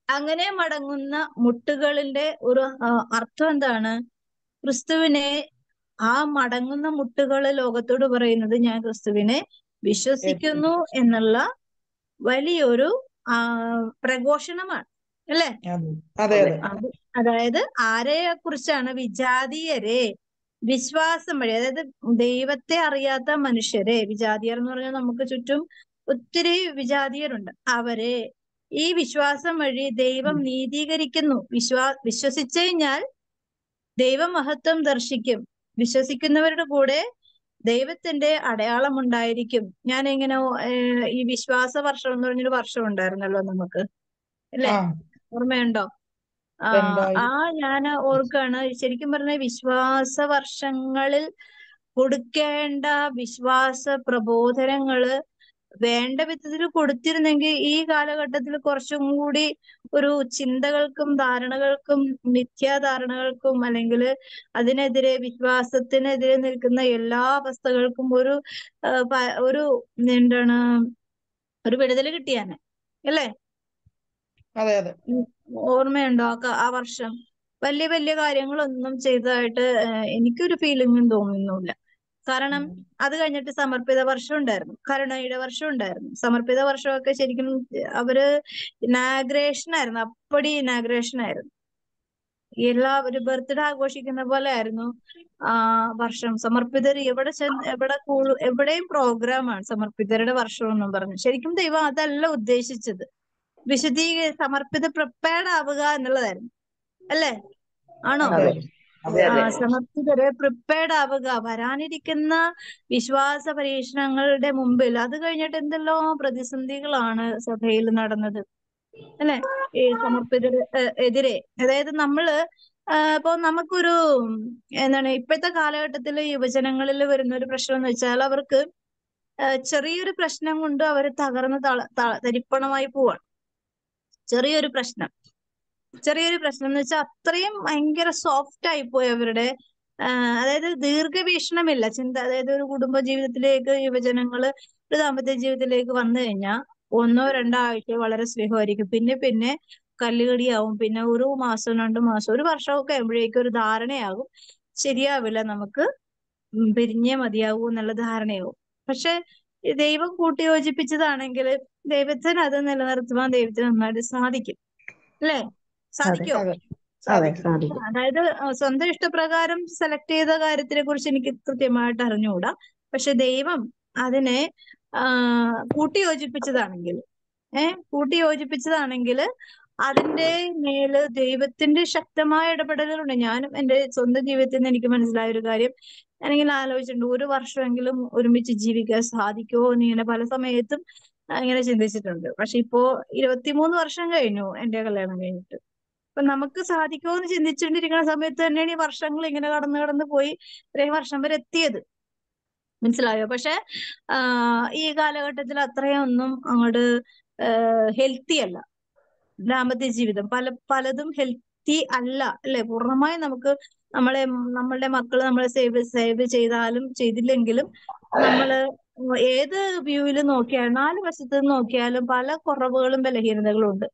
അങ്ങനെ മടങ്ങുന്ന മുട്ടുകളിന്റെ ഒരു അർത്ഥം എന്താണ്? ക്രിസ്തുവിനെ, ആ മടങ്ങുന്ന മുട്ടുകള് ലോകത്തോട് പറയുന്നത് ഞാൻ ക്രിസ്തുവിനെ വിശ്വസിക്കുന്നു എന്നുള്ള വലിയൊരു പ്രഘോഷണമാണ്, അല്ലേ? അതായത് ആരെ കുറിച്ചാണ്? വിജാതീയരെ വിശ്വാസം വഴി, അതായത് ദൈവത്തെ അറിയാത്ത മനുഷ്യരെ, വിജാതീയർ എന്ന് പറഞ്ഞാൽ നമുക്ക് ചുറ്റും ഒത്തിരി വിജാതീയരുണ്ട്, അവരെ ഈ വിശ്വാസം വഴി ദൈവം നീതീകരിക്കുന്നു. വിശ്വസിച്ചു കഴിഞ്ഞാൽ ദൈവമഹത്വം ദർശിക്കും. വിശ്വസിക്കുന്നവരുടെ കൂടെ ദൈവത്തിന്റെ അടയാളം ഉണ്ടായിരിക്കും. ഞാൻ ഇങ്ങനെ ഈ വിശ്വാസ വർഷം എന്ന് പറഞ്ഞൊരു വർഷം ഉണ്ടായിരുന്നല്ലോ നമുക്ക്, അല്ലേ? ആ ഓർമ്മയുണ്ടോ? ഞാൻ ഓർക്കാണ്, ശരിക്കും പറഞ്ഞ വിശ്വാസ വർഷങ്ങളിൽ കൊടുക്കേണ്ട വിശ്വാസ പ്രബോധനങ്ങള് വേണ്ട വിധത്തിൽ കൊടുത്തിരുന്നെങ്കിൽ ഈ കാലഘട്ടത്തിൽ കുറച്ചും കൂടി ഒരു ചിന്തകൾക്കും ധാരണകൾക്കും മിഥ്യാധാരണകൾക്കും അല്ലെങ്കിൽ അതിനെതിരെ വിശ്വാസത്തിനെതിരെ നിൽക്കുന്ന എല്ലാ അവസ്ഥകൾക്കും ഒരു എന്താണ് ഒരു വിടുതൽ കിട്ടിയാനെ, അല്ലേ? അതെ അതെ. ഓർമ്മയുണ്ടോ ആ വർഷം? വലിയ വലിയ കാര്യങ്ങളൊന്നും ചെയ്തതായിട്ട് എനിക്കൊരു ഫീലിംഗും തോന്നുന്നില്ല. കാരണം അത് കഴിഞ്ഞിട്ട് സമർപ്പിത വർഷം ഉണ്ടായിരുന്നു, കരുണയുടെ വർഷം ഉണ്ടായിരുന്നു. സമർപ്പിത വർഷമൊക്കെ ശരിക്കും അവര് ഇനാഗ്രേഷൻ ആയിരുന്നു, അപ്പടി ഇനാഗ്രേഷൻ ആയിരുന്നു. ഒരു ബർത്ത്ഡേ ആഘോഷിക്കുന്ന പോലെ ആയിരുന്നു ആ വർഷം. സമർപ്പിതർ എവിടെയും പ്രോഗ്രാമാണ് സമർപ്പിതരുടെ വർഷം എന്നും പറഞ്ഞു. ശരിക്കും ദൈവം അതല്ല ഉദ്ദേശിച്ചത്. സമർപ്പിത പ്രിപ്പയർഡ് ആവുക എന്നുള്ളതായിരുന്നു, അല്ലേ? ആണോ? സമർപ്പിതരെ പ്രിപ്പയർഡ് ആവുക വരാനിരിക്കുന്ന വിശ്വാസ പരീക്ഷണങ്ങളുടെ മുമ്പിൽ. അത് കഴിഞ്ഞിട്ട് എന്തെല്ലാം പ്രതിസന്ധികളാണ് സഭയിൽ നടന്നത്, അല്ലെ? ഈ എതിരെ, അതായത് നമ്മള് ഇപ്പൊ നമുക്കൊരു എന്താണ് ഇപ്പോഴത്തെ കാലഘട്ടത്തില് യുവജനങ്ങളിൽ വരുന്ന ഒരു പ്രശ്നം എന്ന് വെച്ചാൽ അവർക്ക് ചെറിയൊരു പ്രശ്നം കൊണ്ട് അവർ തകർന്ന് തരിപ്പണമായി പോവാണ്. ചെറിയൊരു പ്രശ്നം എന്ന് വെച്ചാൽ അത്രയും ഭയങ്കര സോഫ്റ്റ് ആയി പോയി അവരുടെ അതായത് ദീർഘവീക്ഷണമില്ല ചിന്ത. അതായത് ഒരു കുടുംബ ജീവിതത്തിലേക്ക് യുവജനങ്ങള് ഒരു ദാമ്പത്യ ജീവിതത്തിലേക്ക് വന്നു കഴിഞ്ഞാൽ 1 or 2 ആഴ്ച വളരെ സ്നേഹമായിരിക്കും, പിന്നെ കല്ലുകടിയാവും, പിന്നെ 1 മാസം 2 മാസം 1 വർഷമൊക്കെ ആകുമ്പോഴേക്കും ഒരു ധാരണയാകും, ശരിയാവില്ല, നമുക്ക് പിരിഞ്ഞേ മതിയാവൂ എന്നുള്ള ധാരണയാവും. പക്ഷെ ദൈവം കൂട്ടിയോജിപ്പിച്ചതാണെങ്കിൽ ദൈവത്തിന് അത് നിലനിർത്തുവാൻ ദൈവത്തിന് നന്നായിട്ട് സാധിക്കും, അല്ലേ? സാധിക്കോ? അതായത് സ്വന്തം ഇഷ്ടപ്രകാരം സെലക്ട് ചെയ്ത കാര്യത്തിനെ കുറിച്ച് എനിക്ക് കൃത്യമായിട്ട് അറിഞ്ഞുകൂടാ. പക്ഷെ ദൈവം അതിനെ കൂട്ടിയോജിപ്പിച്ചതാണെങ്കിൽ അതിന്റെ മേല് ദൈവത്തിന്റെ ശക്തമായ ഇടപെടലുകളുണ്ട്. ഞാനും എന്റെ സ്വന്തം ജീവിതത്തിൽ നിന്ന് എനിക്ക് മനസ്സിലായ ഒരു കാര്യം, ഞാനിങ്ങനെ ആലോചിച്ചിട്ടുണ്ട്, 1 വർഷമെങ്കിലും ഒരുമിച്ച് ജീവിക്കാൻ സാധിക്കുമോ എന്ന് ഇങ്ങനെ പല സമയത്തും ഇങ്ങനെ ചിന്തിച്ചിട്ടുണ്ട്. പക്ഷെ ഇപ്പോ 23 വർഷം കഴിഞ്ഞു എന്റെ കല്യാണം കഴിഞ്ഞിട്ട്. അപ്പൊ നമുക്ക് സാധിക്കുമോ എന്ന് ചിന്തിച്ചുകൊണ്ടിരിക്കുന്ന സമയത്ത് തന്നെയാണ് ഈ വർഷങ്ങൾ ഇങ്ങനെ കടന്നു പോയി ഇത്രയും വർഷം വരെ എത്തിയത്. മനസ്സിലായോ? പക്ഷെ ഈ കാലഘട്ടത്തിൽ അത്രയൊന്നും അങ്ങോട്ട് ഹെൽത്തി അല്ല ദാമ്പത്യ ജീവിതം. പലതും ഹെൽത്തി അല്ല, അല്ലെ? പൂർണ്ണമായി നമ്മളുടെ മക്കള് നമ്മളെ സേവ് ചെയ്താലും ചെയ്തില്ലെങ്കിലും നമ്മള് ഏത് വ്യൂവിൽ നോക്കിയാലും 4 വശത്ത് നിന്ന് നോക്കിയാലും പല കുറവുകളും ബലഹീനതകളും ഉണ്ട്.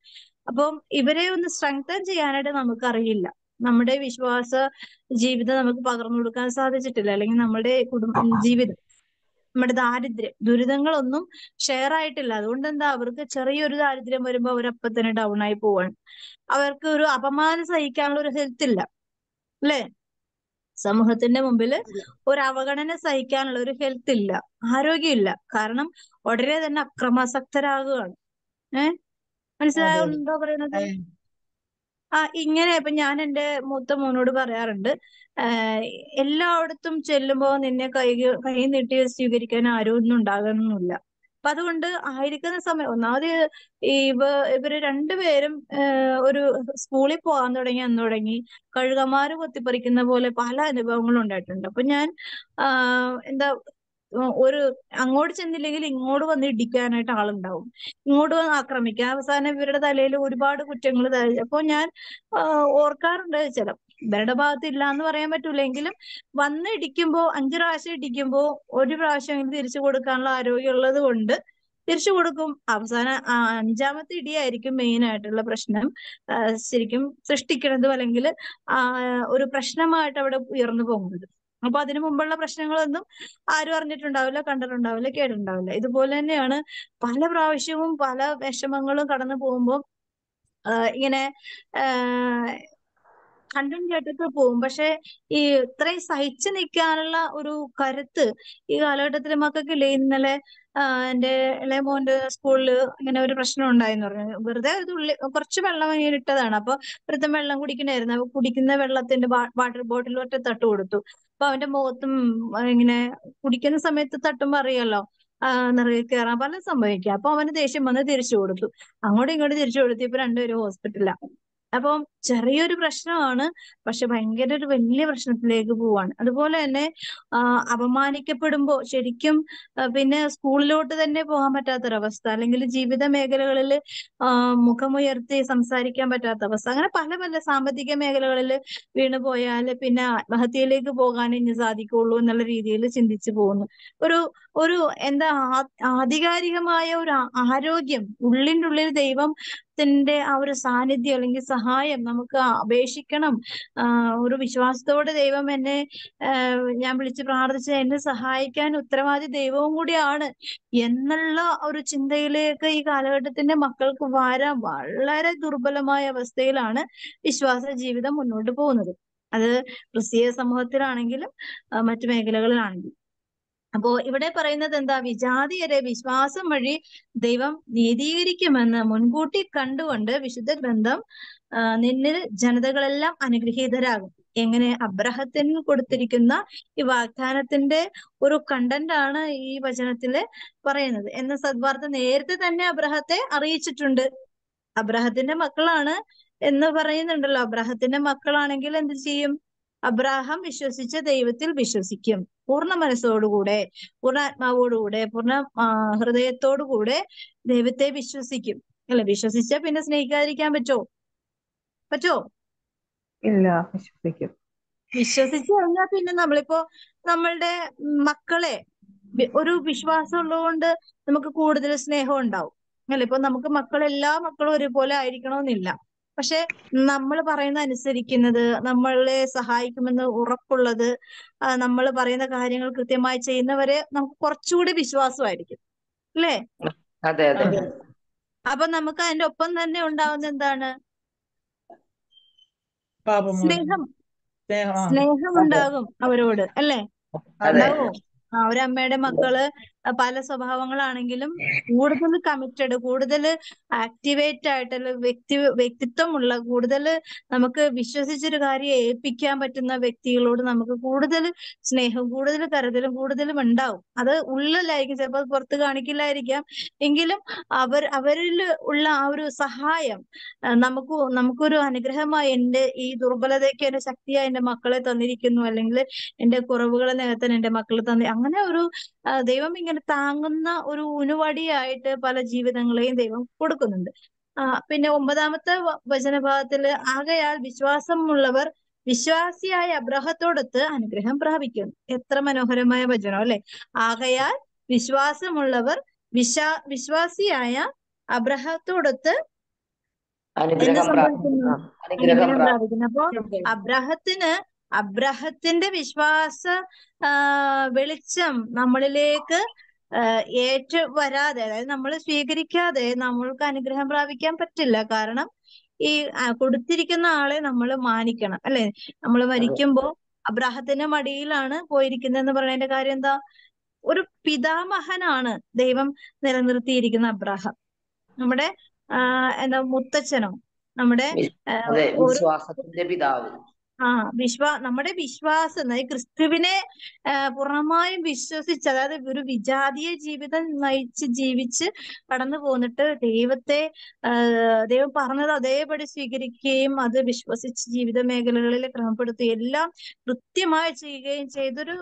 അപ്പം ഇവരെ ഒന്ന് സ്ട്രെങ്തൻ ചെയ്യാനായിട്ട് നമുക്കറിയില്ല. നമ്മുടെ വിശ്വാസ ജീവിതം നമുക്ക് പകർന്നു കൊടുക്കാൻ സാധിച്ചിട്ടില്ല, അല്ലെങ്കിൽ നമ്മുടെ ജീവിതം, നമ്മുടെ ദുരിതങ്ങളൊന്നും ഷെയർ ആയിട്ടില്ല. അതുകൊണ്ട് എന്താ, അവർക്ക് ചെറിയൊരു ദാരിദ്ര്യം വരുമ്പോ അവരപ്പം തന്നെ ഡൗൺ ആയി പോവാണ്. അവർക്ക് ഒരു അപമാനം സഹിക്കാനുള്ള ഒരു ഹെൽത്ത് ഇല്ല, അല്ലേ? സമൂഹത്തിന്റെ മുമ്പിൽ ഒരു അവഗണന സഹിക്കാനുള്ള ഒരു ഹെൽത്ത് ഇല്ല, ആരോഗ്യമില്ല. കാരണം ഉടനെ തന്നെ അക്രമാസക്തരാകുകയാണ്. മനസ്സിലാവുന്നുണ്ടോ പറയണത്? ഇങ്ങനെ ഇപ്പൊ ഞാൻ എന്റെ മൂത്ത മോനോട് പറയാറുണ്ട്, എല്ലായിടത്തും ചെല്ലുമ്പോ നിന്നെ കൈ നീട്ടി സ്വീകരിക്കാൻ ആരും ഒന്നും ഉണ്ടാകണമെന്നില്ല. അപ്പൊ അതുകൊണ്ട് ആയിരിക്കുന്ന സമയം ഒന്നാമത് ഇവര് രണ്ടുപേരും ഒരു സ്കൂളിൽ പോകാൻ തുടങ്ങി അന്ന് തുടങ്ങി കഴുകന്മാര് കൊത്തിപ്പറിക്കുന്ന പോലെ പല അനുഭവങ്ങളും ഉണ്ടായിട്ടുണ്ട്. അപ്പൊ ഞാൻ എന്താ അങ്ങോട്ട് ചെന്നില്ലെങ്കിൽ ഇങ്ങോട്ട് വന്ന് ഇടിക്കാനായിട്ട് ആളുണ്ടാവും, ഇങ്ങോട്ട് വന്ന് ആക്രമിക്കാൻ. അവസാനം ഇവരുടെ തലയിൽ ഒരുപാട് കുറ്റങ്ങൾ. അപ്പൊ ഞാൻ ഓർക്കാറുണ്ട്, ഇവരുടെ ഭാഗത്ത് ഇല്ല എന്ന് പറയാൻ പറ്റൂലെങ്കിലും വന്ന് ഇടിക്കുമ്പോ 5 പ്രാവശ്യം ഇടിക്കുമ്പോ 1 പ്രാവശ്യമെങ്കിലും തിരിച്ചു കൊടുക്കാനുള്ള ആരോഗ്യം ഉള്ളത് കൊണ്ട് തിരിച്ചു കൊടുക്കും. അവസാനം 5ാമത്തെ ഇടിയായിരിക്കും മെയിൻ ആയിട്ടുള്ള പ്രശ്നം ശരിക്കും സൃഷ്ടിക്കുന്നതും അല്ലെങ്കിൽ ഒരു പ്രശ്നമായിട്ട് അവിടെ ഉയർന്നു പോകുന്നത്. അപ്പൊ അതിനു മുമ്പുള്ള പ്രശ്നങ്ങളൊന്നും ആരും അറിഞ്ഞിട്ടുണ്ടാവില്ല, കണ്ടിട്ടുണ്ടാവില്ല, കേട്ടിട്ടുണ്ടാവില്ല. ഇതുപോലെ തന്നെയാണ് പല പ്രാവശ്യവും പല വിഷമങ്ങളും കടന്നു പോകുമ്പോൾ ഇങ്ങനെ കണ്ടും കേട്ടിട്ട് പോവും. പക്ഷെ ഈ ഇത്രയും സഹിച്ചു നിൽക്കാനുള്ള ഒരു കരുത്ത് ഈ കാലഘട്ടത്തിലെ മക്കൾക്കില്ലേ? ഇന്നലെ എന്റെ ഇളയ മോന്റെ സ്കൂളില് ഇങ്ങനെ ഒരു പ്രശ്നം ഉണ്ടായെന്ന് പറഞ്ഞു. വെറുതെ ഒരു തുള്ളി കുറച്ച് വെള്ളം ഇങ്ങനെ ഇട്ടതാണ്. അപ്പൊ ഒരുത്തൻ വെള്ളം കുടിക്കണായിരുന്നു. അപ്പൊ കുടിക്കുന്ന വെള്ളത്തിന്റെ വാട്ടർ ബോട്ടിൽ ഒറ്റ തട്ട് കൊടുത്തു. അപ്പൊ അവന്റെ മുഖത്തും ഇങ്ങനെ കുടിക്കുന്ന സമയത്ത് തട്ടുമ്പോ അറിയാലോ, നിറയെ കയറാൻ പല സംഭവിക്കാം. അപ്പൊ അവന് ദേഷ്യം വന്ന് തിരിച്ചു കൊടുത്തു. അങ്ങോട്ടും ഇങ്ങോട്ടും തിരിച്ചു കൊടുത്തു. ഇപ്പൊ രണ്ടുപേരും ഹോസ്പിറ്റലിലാണ്. അപ്പം ചെറിയൊരു പ്രശ്നമാണ്, പക്ഷെ ഭയങ്കര ഒരു വലിയ പ്രശ്നത്തിലേക്ക് പോവാണ്. അതുപോലെ തന്നെ അപമാനിക്കപ്പെടുമ്പോ ശരിക്കും പിന്നെ സ്കൂളിലോട്ട് തന്നെ പോകാൻ പറ്റാത്തൊരവസ്ഥ, അല്ലെങ്കിൽ ജീവിത മേഖലകളിൽ മുഖമുയർത്തി സംസാരിക്കാൻ പറ്റാത്ത അവസ്ഥ, അങ്ങനെ പല പല സാമ്പത്തിക മേഖലകളിൽ വീണു പോയാൽ പിന്നെ ആത്മഹത്യയിലേക്ക് പോകാൻ ഇനി സാധിക്കുള്ളൂ എന്നുള്ള രീതിയിൽ ചിന്തിച്ചു പോകുന്നു. ഒരു ഒരു എന്താ ആധികാരികമായ ഒരു ആരോഗ്യം, ഉള്ളിൻ്റെ ഉള്ളിൽ ദൈവത്തിന്റെ ആ ഒരു സാന്നിധ്യം അല്ലെങ്കിൽ സഹായം നമുക്ക് അപേക്ഷിക്കണം. ഒരു വിശ്വാസത്തോടെ ദൈവം എന്നെ ഞാൻ വിളിച്ച് പ്രാർത്ഥിച്ച് എന്നെ സഹായിക്കാൻ ഉത്തരവാദി ദൈവവും കൂടിയാണ് എന്നുള്ള ഒരു ചിന്തയിലേക്ക് ഈ കാലഘട്ടത്തിന്റെ മക്കൾക്ക് വരാൻ വളരെ ദുർബലമായ അവസ്ഥയിലാണ് വിശ്വാസ ജീവിതം മുന്നോട്ട് പോകുന്നത്. അത് ക്രിസ്തീയ സമൂഹത്തിലാണെങ്കിലും മറ്റു മേഖലകളിലാണെങ്കിലും. അപ്പോ ഇവിടെ പറയുന്നത് എന്താ? വിജാതിയരെ വിശ്വാസം വഴി ദൈവം നീതീകരിക്കുമെന്ന് മുൻകൂട്ടി കണ്ടുകൊണ്ട് വിശുദ്ധ ഗ്രന്ഥം നിന്നിൽ ജനതകളെല്ലാം അനുഗ്രഹീതരാകും. എങ്ങനെ? അബ്രഹത്തിന് കൊടുത്തിരിക്കുന്ന ഈ വാഗ്ദാനത്തിന്റെ ഒരു കണ്ടന്റ് ആണ് ഈ വചനത്തില് പറയുന്നത് എന്ന സദ്വാർത്ത നേരത്തെ തന്നെ അബ്രഹത്തെ അറിയിച്ചിട്ടുണ്ട്. അബ്രഹത്തിന്റെ മക്കളാണ് എന്ന് പറയുന്നുണ്ടല്ലോ. അബ്രഹത്തിന്റെ മക്കളാണെങ്കിൽ എന്ത് ചെയ്യും? അബ്രാഹാം വിശ്വസിച്ച ദൈവത്തിൽ വിശ്വസിക്കും. പൂർണ്ണ മനസ്സോടുകൂടെ, പൂർണ്ണ ആത്മാവോടുകൂടെ, പൂർണ്ണ ഹൃദയത്തോടുകൂടെ ദൈവത്തെ വിശ്വസിക്കും. അല്ലെ? വിശ്വസിച്ചാൽ പിന്നെ സ്നേഹിക്കാതിരിക്കാൻ പറ്റോ? ഇല്ല, വിശ്വസിക്കും. വിശ്വസിച്ചു കഴിഞ്ഞാൽ പിന്നെ നമ്മളിപ്പോ നമ്മളുടെ മക്കളെ ഒരു വിശ്വാസം ഉള്ളതുകൊണ്ട് നമുക്ക് കൂടുതൽ സ്നേഹം ഉണ്ടാവും. അല്ലെ? ഇപ്പൊ നമുക്ക് എല്ലാ മക്കളും ഒരുപോലെ ആയിരിക്കണമെന്നില്ല. പക്ഷെ നമ്മൾ പറയുന്ന അനുസരിക്കുന്നത്, നമ്മളെ സഹായിക്കുമെന്ന് ഉറപ്പുള്ളത്, നമ്മൾ പറയുന്ന കാര്യങ്ങൾ കൃത്യമായി ചെയ്യുന്നവരെ നമുക്ക് കുറച്ചുകൂടി വിശ്വാസമായിരിക്കും. അല്ലേ? അതെ അതെ. അപ്പൊ നമുക്ക് അതിന്റെ ഒപ്പം തന്നെ ഉണ്ടാവുന്ന എന്താണ്? പാപമോചനം, സ്നേഹം ഉണ്ടാകും അവരോട്. അല്ലേ? അതെ. ഉണ്ടാവോ? ഒരമ്മയുടെ മക്കള് പല സ്വഭാവങ്ങളാണെങ്കിലും കൂടുതൽ കമ്മിറ്റഡ്, കൂടുതൽ ആക്ടിവേറ്റ് ആയിട്ടുള്ള വ്യക്തിത്വമുള്ള, കൂടുതൽ നമുക്ക് വിശ്വസിച്ചൊരു കാര്യം ഏൽപ്പിക്കാൻ പറ്റുന്ന വ്യക്തികളോട് നമുക്ക് കൂടുതൽ സ്നേഹം, കൂടുതൽ കരുതലും കൂടുതലും ഉണ്ടാവും. അത് ഉള്ളിലായിരിക്കും, ചിലപ്പോൾ പുറത്ത് കാണിക്കില്ലായിരിക്കാം. എങ്കിലും അവരിൽ ഉള്ള ആ ഒരു സഹായം നമുക്കൊരു അനുഗ്രഹമായി, എന്റെ ഈ ദുർബലതയ്ക്ക് എന്റെ ശക്തിയായി എന്റെ മക്കളെ തന്നിരിക്കുന്നു, അല്ലെങ്കിൽ എന്റെ കുറവുകളെ നികത്താൻ എന്റെ മക്കളെ തന്നെ, അങ്ങനെ ഒരു ദൈവം ഇങ്ങനെ താങ്ങുന്ന ഒരു ഉനുവടിയായിട്ട് പല ജീവിതങ്ങളെയും ദൈവം കൊടുക്കുന്നുണ്ട്. പിന്നെ 9-ാമത്തെ വചനഭാഗത്തില് ആകയാൽ വിശ്വാസമുള്ളവർ വിശ്വാസിയായ അബ്രഹത്തോടൊത്ത് അനുഗ്രഹം പ്രാപിക്കുന്നു. എത്ര മനോഹരമായ വചനം അല്ലെ? ആകയാൽ വിശ്വാസമുള്ളവർ വിശ്വാസിയായ അബ്രഹത്തോടൊത്ത് എന്ത് സംഭവിക്കുന്നു? അനുഗ്രഹം പ്രാപിക്കുന്നു. അപ്പോ അബ്രഹത്തിന്റെ വിശ്വാസ വെളിച്ചം നമ്മളിലേക്ക് വരാതെ, അതായത് നമ്മൾ സ്വീകരിക്കാതെ നമ്മൾക്ക് അനുഗ്രഹം പ്രാപിക്കാൻ പറ്റില്ല. കാരണം ഈ കൊടുത്തിരിക്കുന്ന ആളെ നമ്മൾ മാനിക്കണം. അല്ലെ? നമ്മൾ മരിക്കുമ്പോ അബ്രഹത്തിന്റെ മടിയിലാണ് പോയിരിക്കുന്നതെന്ന് പറയുന്നതിന്റെ കാര്യം എന്താ? ഒരു പിതാമഹനാണ് ദൈവം നിലനിർത്തിയിരിക്കുന്ന അബ്രഹാം. നമ്മുടെ മുത്തച്ഛനോ, നമ്മുടെ വിശ്വാസത്തിന്റെ പിതാവ്. നമ്മുടെ വിശ്വാസം, ക്രിസ്തുവിനെ പൂർണ്ണമായും വിശ്വസിച്ച്, അതായത് ഒരു വിജാതീയ ജീവിതം ജീവിച്ച് കടന്നു പോന്നിട്ട് ദൈവം പറഞ്ഞത് അതേപടി സ്വീകരിക്കുകയും അത് വിശ്വസിച്ച് ജീവിത മേഖലകളിൽ ക്രമപ്പെടുത്തുകയും എല്ലാം കൃത്യമായി ചെയ്യുകയും ചെയ്തൊരു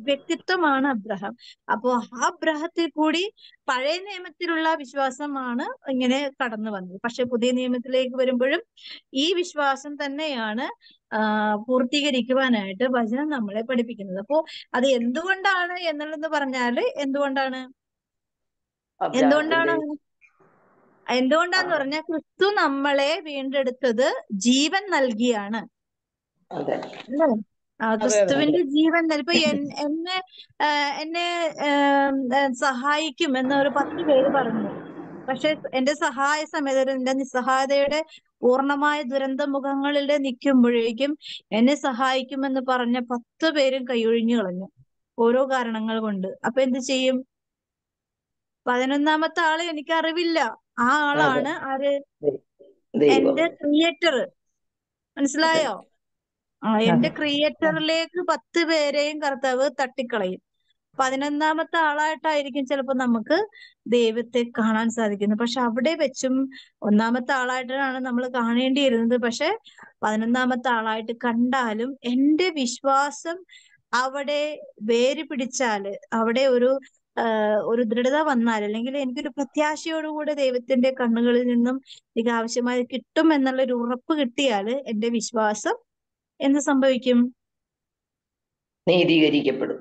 വ്യക്തിത്വമാണ് അബ്രഹാം. അപ്പോ ആ അബ്രഹത്തിൽ കൂടി പഴയ നിയമത്തിലുള്ള വിശ്വാസമാണ് ഇങ്ങനെ കടന്നു വന്നത്. പക്ഷെ പുതിയ നിയമത്തിലേക്ക് വരുമ്പോഴും ഈ വിശ്വാസം തന്നെയാണ് പൂർത്തീകരിക്കുവാനായിട്ട് വചനം നമ്മളെ പഠിപ്പിക്കുന്നത്. അപ്പോ അത് എന്തുകൊണ്ടാണ് എന്നുള്ളത് പറഞ്ഞാല് എന്തുകൊണ്ടാന്ന് പറഞ്ഞാൽ ക്രിസ്തു നമ്മളെ വീണ്ടെടുത്തത് ജീവൻ നൽകിയാണ്. അല്ലേ? ക്രിസ്തുവിന്റെ ജീവൻ ഇപ്പൊ എന്നെ സഹായിക്കും എന്ന് ഒരു 10 പേര് പറഞ്ഞു. പക്ഷെ എന്റെ സഹായ സമയത്ത്, എന്റെ നിസ്സഹായതയുടെ പൂർണ്ണമായ ദുരന്ത മുഖങ്ങളിൽ നിൽക്കുമ്പോഴേക്കും എന്നെ സഹായിക്കുമെന്ന് പറഞ്ഞ 10 പേരും കൈയൊഴിഞ്ഞു കളഞ്ഞു, ഓരോ കാരണങ്ങൾ കൊണ്ട്. അപ്പൊ എന്ത് ചെയ്യും? 11ാമത്തെ ആള് എനിക്ക് അറിവില്ല. ആ അതെ, ആളാണ് ആര്? ദൈവം. എന്റെ ക്രിയേറ്റർ. അതെ, മനസ്സിലായോ? എന്റെ ക്രിയേറ്ററിലേക്ക് 10 പേരെയും കർത്താവ് തട്ടിക്കളയും. 11ാമത്തെ ആളായിട്ടായിരിക്കും ചിലപ്പോൾ നമുക്ക് ദൈവത്തെ കാണാൻ സാധിക്കുന്നത്. പക്ഷെ അവിടെ വെച്ചും 1ാമത്തെ ആളായിട്ടാണ് നമ്മൾ കാണേണ്ടിയിരുന്നത്. പക്ഷെ 11ാമത്തെ ആളായിട്ട് കണ്ടാലും എന്റെ വിശ്വാസം അവിടെ വേര് പിടിച്ചാല്, അവിടെ ഒരു ദൃഢത വന്നാൽ, അല്ലെങ്കിൽ എനിക്കൊരു പ്രത്യാശയോടുകൂടെ ദൈവത്തിന്റെ കണ്ണുകളിൽ നിന്നും എനിക്ക് ആവശ്യമായി കിട്ടും എന്നുള്ള ഒരു ഉറപ്പ് കിട്ടിയാല് എന്റെ വിശ്വാസം എന്ത് സംഭവിക്കും? നീതീകരിക്കപ്പെടും.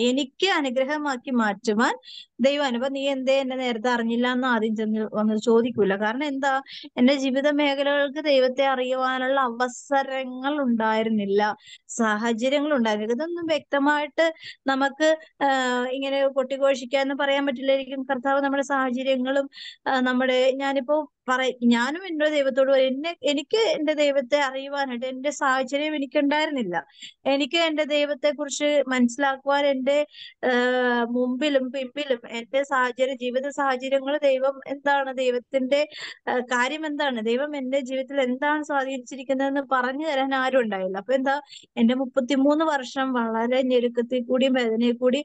എനിക്ക് അനുഗ്രഹമാക്കി മാറ്റുവാൻ ദൈവം. അപ്പൊ നീ എന്തേ എന്നെ നേരത്തെ അറിഞ്ഞില്ല എന്ന് ആദ്യം ചെന്ന് വന്ന് ചോദിക്കൂല. കാരണം എന്താ? എന്റെ ജീവിത മേഖലകൾക്ക് ദൈവത്തെ അറിയുവാനുള്ള അവസരങ്ങൾ ഉണ്ടായിരുന്നില്ല, സാഹചര്യങ്ങൾ ഉണ്ടായിരുന്നില്ല. ഇതൊന്നും വ്യക്തമായിട്ട് നമുക്ക് ഇങ്ങനെ കൊട്ടിഘോഷിക്കാന്ന് പറയാൻ പറ്റില്ലായിരിക്കും. കർത്താവ് നമ്മുടെ സാഹചര്യങ്ങളും ഞാനിപ്പോ ഞാനും എന്റെ ദൈവത്തോട് പറയും, എനിക്ക് എന്റെ ദൈവത്തെ അറിയുവാനായിട്ട് എന്റെ സാഹചര്യം എനിക്കുണ്ടായിരുന്നില്ല. എനിക്ക് എന്റെ ദൈവത്തെ കുറിച്ച് മനസ്സിലാക്കുവാൻ എന്റെ മുമ്പിലും പിമ്പിലും എന്റെ ജീവിത സാഹചര്യങ്ങൾ, ദൈവം എന്താണ്, ദൈവത്തിന്റെ കാര്യം എന്താണ്, ദൈവം എന്റെ ജീവിതത്തിൽ എന്താണ് സ്വാധീനിച്ചിരിക്കുന്നതെന്ന് പറഞ്ഞു തരാൻ ആരും ഉണ്ടായില്ല. അപ്പൊ എന്താ? എന്റെ 33 വർഷം വളരെ ഞെരുക്കത്തിൽ കൂടിയും വേദനയിൽ കൂടി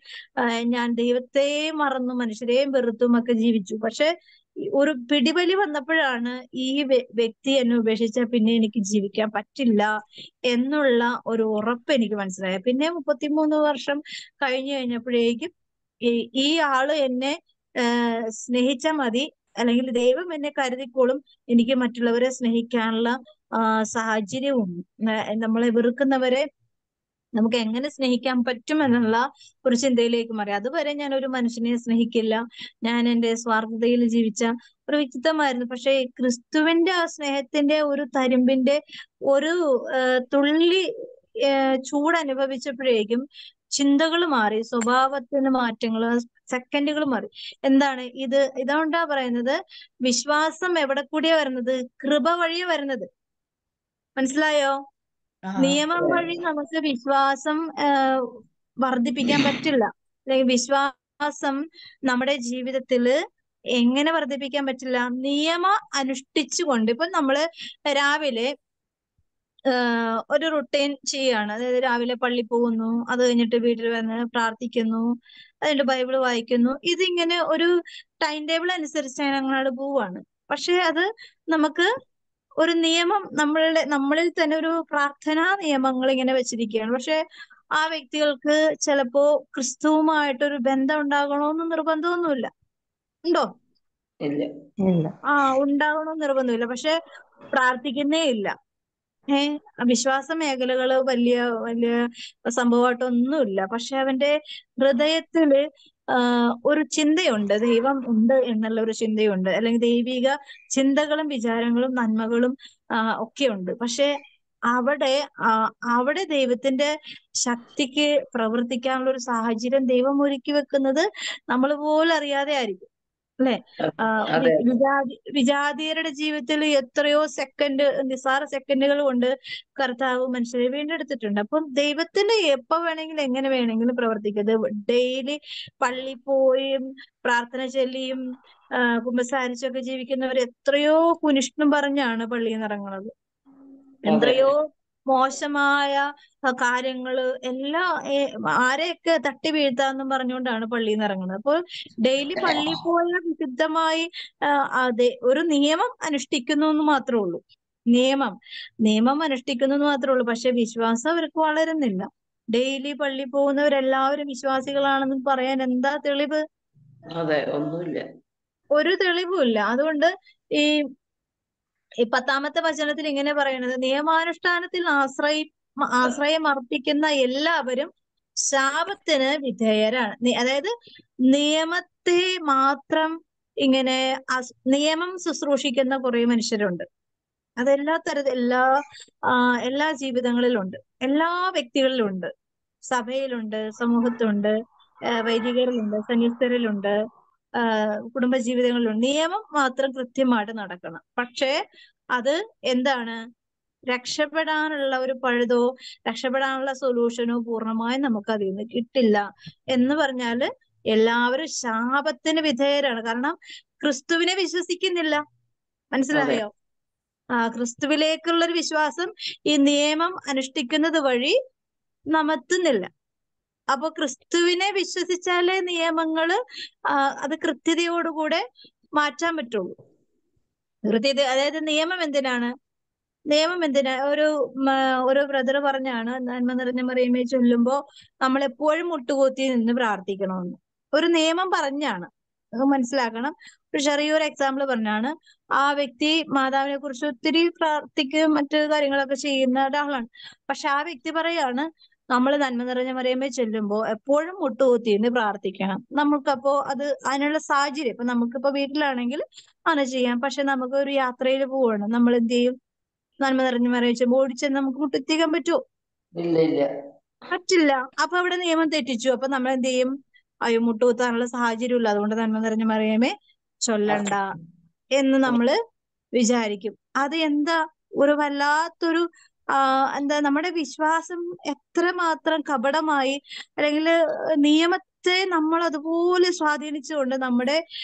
ഞാൻ ദൈവത്തെ മറന്നും മനുഷ്യരെയും വെറുത്തും ഒക്കെ ജീവിച്ചു. പക്ഷെ ഒരു പിടിവലി വന്നപ്പോഴാണ് ഈ വ്യക്തി എന്നെ ഉപേക്ഷിച്ചാൽ പിന്നെ എനിക്ക് ജീവിക്കാൻ പറ്റില്ല എന്നുള്ള ഒരു ഉറപ്പ് എനിക്ക് മനസ്സിലായത്. പിന്നെ 33 വർഷം കഴിഞ്ഞപ്പോഴേക്കും ഈ ആള് എന്നെ സ്നേഹിച്ചാൽ മതി, അല്ലെങ്കിൽ ദൈവം എന്നെ കരുതിക്കോളും, എനിക്ക് മറ്റുള്ളവരെ സ്നേഹിക്കാനുള്ള സാഹചര്യവും, നമ്മളെ വെറുക്കുന്നവരെ നമുക്ക് എങ്ങനെ സ്നേഹിക്കാൻ പറ്റും എന്നുള്ള ഒരു ചിന്തയിലേക്ക് മാറി. അതുവരെ ഞാൻ ഒരു മനുഷ്യനെ സ്നേഹിക്കില്ല, ഞാൻ എന്റെ സ്വാർത്ഥതയിൽ ജീവിച്ച ഒരു വ്യക്തിത്വമായിരുന്നു. പക്ഷെ ക്രിസ്തുവിന്റെ ആ സ്നേഹത്തിന്റെ ഒരു തരിമ്പിന്റെ ഒരു തുള്ളി ചൂട് അനുഭവിച്ചപ്പോഴേക്കും ചിന്തകൾ മാറി, സ്വഭാവത്തിന് മാറ്റങ്ങൾ, സെക്കൻഡുകൾ മാറി. എന്താണ് ഇതുകൊണ്ടാ പറയുന്നത്, വിശ്വാസം എവിടെ കൂടിയാ വരുന്നത്? കൃപ വഴിയാ വരുന്നത്. മനസ്സിലായോ? നിയമം വഴി നമുക്ക് വിശ്വാസം വർദ്ധിപ്പിക്കാൻ പറ്റില്ല. അല്ലെങ്കിൽ വിശ്വാസം നമ്മുടെ ജീവിതത്തില് എങ്ങനെ വർദ്ധിപ്പിക്കാൻ പറ്റില്ല? നിയമം അനുഷ്ഠിച്ചുകൊണ്ട്. ഇപ്പൊ നമ്മള് രാവിലെ ഒരു റുട്ടീൻ ചെയ്യാണ്. അതായത് രാവിലെ പള്ളി പോകുന്നു, അത് കഴിഞ്ഞിട്ട് വീട്ടിൽ വന്ന് പ്രാർത്ഥിക്കുന്നു, അതിന്റെ ബൈബിള് വായിക്കുന്നു. ഇതിങ്ങനെ ഒരു ടൈം ടേബിൾ അനുസരിച്ച് ഞങ്ങൾ പോവാണ്. പക്ഷെ അത് നമുക്ക് ഒരു നിയമം, നമ്മളിൽ തന്നെ ഒരു പ്രാർത്ഥനാ നിയമങ്ങൾ ഇങ്ങനെ വെച്ചിരിക്കുകയാണ്. പക്ഷെ ആ വ്യക്തികൾക്ക് ചിലപ്പോ ക്രിസ്തുവുമായിട്ടൊരു ബന്ധം ഉണ്ടാകണമെന്ന് നിർബന്ധമൊന്നുമില്ല. ഉണ്ടോ? ഇല്ല. ഉണ്ടാകണമെന്ന് നിർബന്ധമില്ല. പക്ഷെ പ്രാർത്ഥിക്കുന്നേ ഇല്ല. വിശ്വാസ മേഖലകള് വലിയ വലിയ സംഭവമായിട്ടൊന്നുമില്ല. പക്ഷെ അവന്റെ ഹൃദയത്തില് ഒരു ചിന്തയുണ്ട്, ദൈവം ഉണ്ട് എന്നുള്ള ഒരു ചിന്തയുണ്ട്, അല്ലെങ്കിൽ ദൈവിക ചിന്തകളും വിചാരങ്ങളും നന്മകളും ഒക്കെ ഉണ്ട്. പക്ഷെ അവിടെ ദൈവത്തിന്റെ ശക്തിക്ക് പ്രവർത്തിക്കാനുള്ള ഒരു സാഹചര്യം ദൈവം ഒരുക്കി വെക്കുന്നത് നമ്മൾ പോലും അറിയാതെ ആയിരിക്കും, അല്ലെ? വിജാതീയരുടെ ജീവിതത്തിൽ എത്രയോ നിസ്സാര സെക്കൻഡുകൾ കൊണ്ട് കർത്താവ് മനുഷ്യരെ വീണ്ടെടുത്തിട്ടുണ്ട്. അപ്പം ദൈവത്തിന് എപ്പോ വേണമെങ്കിലും എങ്ങനെ വേണമെങ്കിലും പ്രവർത്തിക്കുന്നത്. ഡെയിലി പള്ളി പോയും പ്രാർത്ഥന ചൊല്ലിയും കുമ്പസാരിച്ചൊക്കെ ജീവിക്കുന്നവർ എത്രയോ കുനിഷ്ണം പറഞ്ഞാണ് പള്ളിയിൽ നിന്ന് ഇറങ്ങുന്നത്. എത്രയോ മോശമായ കാര്യങ്ങള് ആരെയൊക്കെ തട്ടി വീഴ്ത്താന്നും പറഞ്ഞുകൊണ്ടാണ് പള്ളിയിൽ നിന്ന് ഇറങ്ങുന്നത്. അപ്പോൾ ഡെയിലി പള്ളിയിൽ പോയ വിശുദ്ധമായി ഒരു നിയമം അനുഷ്ഠിക്കുന്നു എന്ന് മാത്രമേ ഉള്ളൂ. നിയമം അനുഷ്ഠിക്കുന്നു എന്ന് മാത്രമേ ഉള്ളൂ. പക്ഷെ വിശ്വാസം അവർക്ക് വളരുന്നില്ല. ഡെയിലി പള്ളി പോകുന്നവരെല്ലാവരും വിശ്വാസികളാണെന്ന് പറയാൻ എന്താ തെളിവ്? ഒന്നുമില്ല, ഒരു തെളിവുമില്ല. അതുകൊണ്ട് ഈ 10ാമത്തെ വചനത്തിൽ ഇങ്ങനെ പറയുന്നത്, നിയമാനുഷ്ഠാനത്തിൽ ആശ്രയം അർപ്പിക്കുന്ന എല്ലാവരും ശാപത്തിന് വിധേയരാണ്. അതായത് നിയമത്തെ മാത്രം ഇങ്ങനെ നിയമം ശുശ്രൂഷിക്കുന്ന കുറെ മനുഷ്യരുണ്ട്. അതെല്ലാ എല്ലാ ജീവിതങ്ങളിലുണ്ട്, എല്ലാ വ്യക്തികളിലുണ്ട്. സഭയിലുണ്ട്, സമൂഹത്തിലുണ്ട്, വൈദികരിലുണ്ട്, സന്യസ്തരിലുണ്ട്, കുടുംബജീവിതങ്ങളിലുണ്ട്. നിയമം മാത്രം കൃത്യമായിട്ട് നടക്കണം. പക്ഷേ അത് എന്താണ്? രക്ഷപ്പെടാനുള്ള ഒരു പഴുതോ രക്ഷപ്പെടാനുള്ള സൊല്യൂഷനോ പൂർണ്ണമായും നമുക്ക് അതിൽ നിന്ന് കിട്ടില്ല. എന്ന് പറഞ്ഞാല് എല്ലാവരും ശാപത്തിന് വിധേയരാണ്. കാരണം ക്രിസ്തുവിനെ വിശ്വസിക്കുന്നില്ല. മനസ്സിലായോ? ക്രിസ്തുവിലേക്കുള്ള ഒരു വിശ്വാസം ഈ നിയമം അനുഷ്ഠിക്കുന്നത് വഴി നമുത്തുന്നില്ല. അപ്പൊ ക്രിസ്തുവിനെ വിശ്വസിച്ചാലേ നിയമങ്ങള് അത് കൃത്യതയോടുകൂടെ മാറ്റാൻ പറ്റുള്ളൂ. കൃത്യത, അതായത് നിയമം എന്തിനാണ്? ഒരു ബ്രദർ പറഞ്ഞാണ്, നന്മ നിറഞ്ഞ മറിയമേ ചൊല്ലുമ്പോ നമ്മൾ എപ്പോഴും മുട്ടുകുത്തി നിന്ന് പ്രാർത്ഥിക്കണമെന്ന്. ഒരു നിയമം പറഞ്ഞാണ്, അത് മനസ്സിലാക്കണം. ഒരു ചെറിയൊരു എക്സാമ്പിൾ പറഞ്ഞാണ്. ആ വ്യക്തി മാതാവിനെ കുറിച്ച് ഒത്തിരി പ്രാർത്ഥിക്കുകയും മറ്റു കാര്യങ്ങളൊക്കെ ചെയ്യുന്ന ഒരാളാണ്. പക്ഷെ ആ വ്യക്തി പറയാണ്, നമ്മൾ നന്മ നിറഞ്ഞ മറിയമേ ചൊല്ലുമ്പോ എപ്പോഴും മുട്ടുകുത്തി നിന്ന് പ്രാർത്ഥിക്കണം. നമുക്കപ്പോ അതിനുള്ള സാഹചര്യം, ഇപ്പൊ നമുക്കിപ്പോ വീട്ടിലാണെങ്കിൽ അങ്ങനെ ചെയ്യാം. പക്ഷെ നമുക്ക് ഒരു യാത്രയിൽ പോവാണ്, നമ്മൾ എന്ത് ചെയ്യും? നന്മ നിറഞ്ഞ മറിയം ഓടിച്ചെന്ന് നമുക്ക് മുട്ടെത്തിക്കാൻ പറ്റുമോ? ഇല്ല. പറ്റില്ല. അപ്പൊ അവിടെ നിയമം തെറ്റിച്ചു. അപ്പൊ നമ്മൾ എന്ത് ചെയ്യും? അയ്യോ, മുട്ടുകുത്താനുള്ള സാഹചര്യം ഇല്ല, അതുകൊണ്ട് നന്മ നിറഞ്ഞ മറിയമേ ചൊല്ലണ്ട എന്ന് നമ്മള് വിചാരിക്കും. അത് എന്താ ഒരു വല്ലാത്തൊരു എന്താ, നമ്മുടെ വിശ്വാസം എത്രമാത്രം കപടമായി, അല്ലെങ്കിൽ നിയമത്തെ നമ്മൾ അതുപോലെ സ്വാധീനിച്ചുകൊണ്ട് നമ്മുടെ